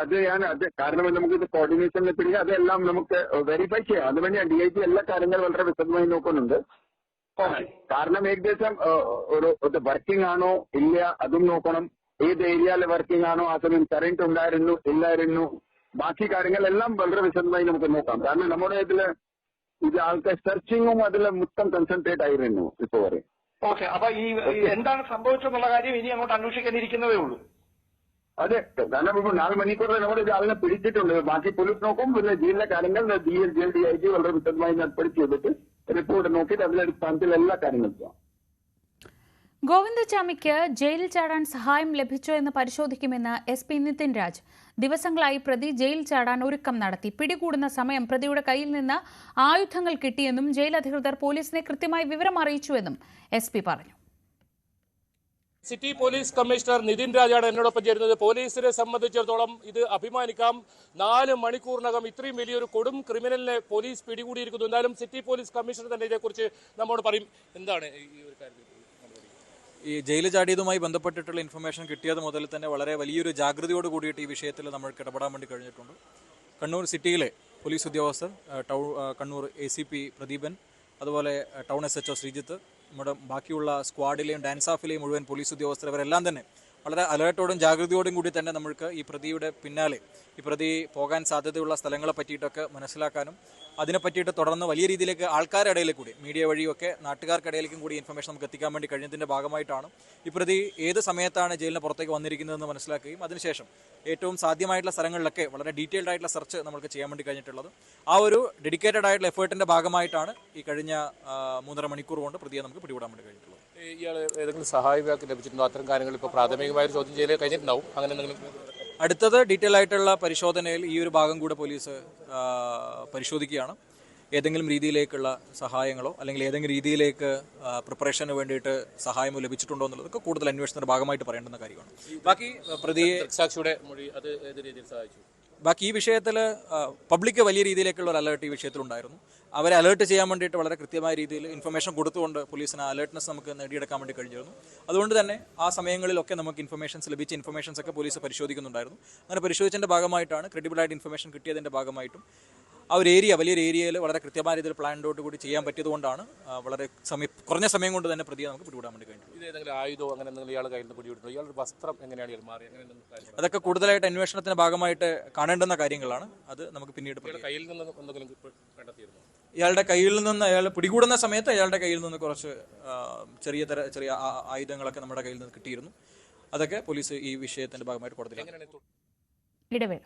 അത് കാരണം നമുക്ക് ഇത് കോർഡിനേഷനിൽ പിടിക്കുക, അതെല്ലാം നമുക്ക് വെരിഫൈ ചെയ്യാം. അതുവേണ്ടി DIG എല്ലാ കാര്യങ്ങളും വളരെ വിശദമായി നോക്കുന്നുണ്ട്. കാരണം ഏകദേശം ഒരു വർക്കിംഗ് ആണോ ഇല്ല അതും നോക്കണം. ഏത് ഏരിയയിൽ വർക്കിംഗ് ആണോ, ആ സമയം കറന്റ് ഉണ്ടായിരുന്നു ഇല്ലായിരുന്നു, ബാക്കി കാര്യങ്ങളെല്ലാം വളരെ വിശദമായി നമുക്ക് നോക്കാം. കാരണം നമ്മുടെ ഇതില് ഇത് ആൾക്കാർ സെർച്ചിങ്ങും അതിൽ മൊത്തം കോൺസെൻട്രേറ്റ് ആയിരുന്നു ഇപ്പൊ വരെ. ഓക്കെ, അപ്പൊ ഈ എന്താണ് സംഭവിച്ചെന്നുള്ള കാര്യം ഇനി അങ്ങോട്ട് അന്വേഷിക്കാനിരിക്കുന്നതേ ഉള്ളൂ. അതെ, കാരണം ഇപ്പോൾ 4 മണിക്കൂറിൽ നമ്മുടെ ആളിനെ പിടിച്ചിട്ടുണ്ട്. ബാക്കി പോലീസ് നോക്കും. പിന്നെ ജയിലിലെ കാര്യങ്ങൾ DIG വളരെ വിശദമായി നടപടി ചെയ്തിട്ട് റിപ്പോർട്ട് നോക്കിയിട്ട് അതിന്റെ അടിസ്ഥാനത്തിൽ എല്ലാ കാര്യങ്ങളും ചെയ്യാം. ഗോവിന്ദചാമിക്ക് ജയിലിൽ ചാടാൻ സഹായം ലഭിച്ചോ എന്ന് പരിശോധിക്കുമെന്ന് SP നിതിൻ രാജ്. ദിവസങ്ങളായി പ്രതി ജയിൽ ചാടാൻ ഒരുക്കം നടത്തി. പിടികൂടുന്ന സമയം പ്രതിയുടെ കയ്യിൽ നിന്ന് ആയുധങ്ങൾ കിട്ടിയെന്നും ജയിൽ അധികൃതർ പോലീസിനെ കൃത്യമായി വിവരം അറിയിച്ചുവെന്നും SP പറഞ്ഞു. സിറ്റി പോലീസ് കമ്മീഷണർ നിതിൻ രാജാണ് എന്നോടൊപ്പം ചേരുന്നത്. പോലീസിനെ സംബന്ധിച്ചിടത്തോളം ഇത് അഭിമാനിക്കാം. 4 മണിക്കൂറിനകം ഇത്രയും വലിയൊരു കൊടും ക്രിമിനലിനെ പോലീസ് പിടികൂടിയിരിക്കുന്നു. എന്നാലും സിറ്റി പോലീസ് കമ്മീഷണർ തന്നെ ഇതേക്കുറിച്ച് നമ്മോട് പറയും. എന്താണ് ഈ ഒരു കാര്യത്തിൽ? ഈ ജയിൽ ചാടിയതുമായി ബന്ധപ്പെട്ടിട്ടുള്ള ഇൻഫർമേഷൻ കിട്ടിയത് മുതൽ തന്നെ വളരെ വലിയൊരു ജാഗ്രതയോട് കൂടിയിട്ട് ഈ വിഷയത്തിൽ നമ്മൾക്ക് ഇടപെടാൻ വേണ്ടി കഴിഞ്ഞിട്ടുണ്ട്. കണ്ണൂർ സിറ്റിയിലെ പോലീസ് ഉദ്യോഗസ്ഥർ, കണ്ണൂർ ACP പ്രദീപൻ, അതുപോലെ ടൗൺ SHO ശ്രീജിത്ത്, നമ്മുടെ ബാക്കിയുള്ള സ്ക്വാഡിലെയും ഡാൻസാഫിലെയും മുഴുവൻ പോലീസ് ഉദ്യോഗസ്ഥർ, ഇവരെല്ലാം തന്നെ വളരെ അലേർട്ടോടും ജാഗ്രതയോടും കൂടി തന്നെ നമ്മൾക്ക് ഈ പ്രതിയുടെ പിന്നാലെ, ഈ പ്രതി പോകാൻ സാധ്യതയുള്ള സ്ഥലങ്ങളെ പറ്റിയിട്ടൊക്കെ മനസ്സിലാക്കാനും അതിനെ പറ്റിയിട്ട് തുടർന്ന് വലിയ രീതിയിലേക്ക് ആൾക്കാരുടെ ഇടയിൽ കൂടി മീഡിയ വഴിയൊക്കെ നാട്ടുകാർക്കിടയിലേക്കും കൂടി ഇൻഫർമേഷൻ നമുക്ക് എത്തിക്കാൻ വേണ്ടി കഴിഞ്ഞതിൻ്റെ ഭാഗമായിട്ടാണ് ഈ പ്രതി ഏത് സമയത്താണ് ജയിലിന് പുറത്തേക്ക് വന്നിരിക്കുന്നതെന്ന് മനസ്സിലാക്കുകയും അതിനുശേഷം ഏറ്റവും സാധ്യമായിട്ടുള്ള സ്ഥലങ്ങളിലൊക്കെ വളരെ ഡീറ്റെയിൽഡ് ആയിട്ടുള്ള സെർച്ച് നമുക്ക് ചെയ്യാൻ വേണ്ടി കഴിഞ്ഞിട്ടുള്ളത്. ആ ഒരു ഡെഡിക്കേറ്റഡ് ആയിട്ടുള്ള എഫേർട്ടിൻ്റെ ഭാഗമായിട്ടാണ് ഈ കഴിഞ്ഞ 3.5 മണിക്കൂർ കൊണ്ട് പ്രതിയെ നമുക്ക് പിടികൂടാൻ വേണ്ടി കഴിഞ്ഞിട്ടുള്ളത്. ഇയാൾ ഏതെങ്കിലും സഹായം ലഭിച്ചിട്ടുണ്ടോ? അത്തരം കാര്യങ്ങൾ ഇപ്പോൾ പ്രാഥമികമായ ചോദ്യം ചെയ്യൽ കഴിഞ്ഞിട്ടുണ്ടാവും. അങ്ങനെ എന്തെങ്കിലും അടുത്തത് ഡീറ്റെയിൽ ആയിട്ടുള്ള പരിശോധനയിൽ ഈ ഒരു ഭാഗം കൂടെ പോലീസ് പരിശോധിക്കുകയാണ്. ഏതെങ്കിലും രീതിയിലേക്കുള്ള സഹായങ്ങളോ അല്ലെങ്കിൽ ഏതെങ്കിലും രീതിയിലേക്ക് പ്രിപ്പറേഷന് വേണ്ടിയിട്ട് സഹായമോ ലഭിച്ചിട്ടുണ്ടോ എന്നുള്ളതൊക്കെ കൂടുതൽ അന്വേഷണത്തിന്റെ ഭാഗമായിട്ട് പറയേണ്ടുന്ന കാര്യമാണ്. ബാക്കി പ്രതിയെ സാക്ഷിയുടെ മൊഴി അത് ഏത് രീതിയിൽ സഹായിച്ചു? ബാക്കി ഈ വിഷയത്തിൽ പബ്ലിക് വലിയ രീതിയിലേക്കുള്ള ഒരു അലേർട്ട് ഈ വിഷയത്തിലുണ്ടായിരുന്നു. അവരെ അലേർട്ട് ചെയ്യാൻ വേണ്ടിയിട്ട് വളരെ കൃത്യമായ രീതിയിൽ ഇൻഫർമേഷൻ കൊടുത്തുകൊണ്ട് പോലീസിന് അലേർട്ട്നെസ് നമുക്ക് നേടിയെടുക്കാൻ വേണ്ടി കഴിഞ്ഞിരുന്നു. അതുകൊണ്ട് തന്നെ ആ സമയങ്ങളിലൊക്കെ നമുക്ക് ലഭിച്ച ഇൻഫർമേഷൻസ് ഒക്കെ പോലീസ് പരിശോധിക്കുന്നുണ്ടായിരുന്നു. അങ്ങനെ പരിശോധിച്ചതിൻ്റെ ഭാഗമായിട്ടാണ് ക്രെഡിബിളായിട്ട് ഇൻഫർമേഷൻ കിട്ടിയതിൻ്റെ ഭാഗമായിട്ടും ആ ഒരു വലിയൊരു ഏരിയയിൽ വളരെ കൃത്യമായ രീതിയിൽ പ്ലാനോട് കൂടി ചെയ്യാൻ പറ്റിയതുകൊണ്ടാണ് വളരെ കുറഞ്ഞ സമയം കൊണ്ട് തന്നെ പ്രതിയെ നമുക്ക് പിടികൂടാൻ വേണ്ടി കഴിഞ്ഞു. ഇത് ഏതെങ്കിലും ആയുധമോ അങ്ങനെ എന്തെങ്കിലും ഇയാൾ കയ്യിൽ നിന്ന് പിടികൂടുന്നു? ഇയാളുടെ വസ്ത്രം എങ്ങനെയാണ് ഇയാൾ മാറി? അങ്ങനെ അതൊക്കെ കൂടുതലായിട്ട് അന്വേഷണത്തിന്റെ ഭാഗമായിട്ട് കാണേണ്ടുന്ന കാര്യങ്ങളാണ്. അത് നമുക്ക് പിന്നീട് കയ്യിൽ നിന്ന് എന്തെങ്കിലും കണ്ടെത്തിയിരുന്നു? ഇയാളുടെ കയ്യിൽ നിന്ന് അയാൾ പിടികൂടുന്ന സമയത്ത് അയാളുടെ കയ്യിൽ നിന്ന് കുറച്ച് ചെറിയ ആയുധങ്ങളൊക്കെ നമ്മുടെ കയ്യിൽ നിന്ന് കിട്ടിയിരുന്നു. അതൊക്കെ പോലീസ് ഈ വിഷയത്തിന്റെ ഭാഗമായിട്ട് കോടതിയിൽ ഇടവേള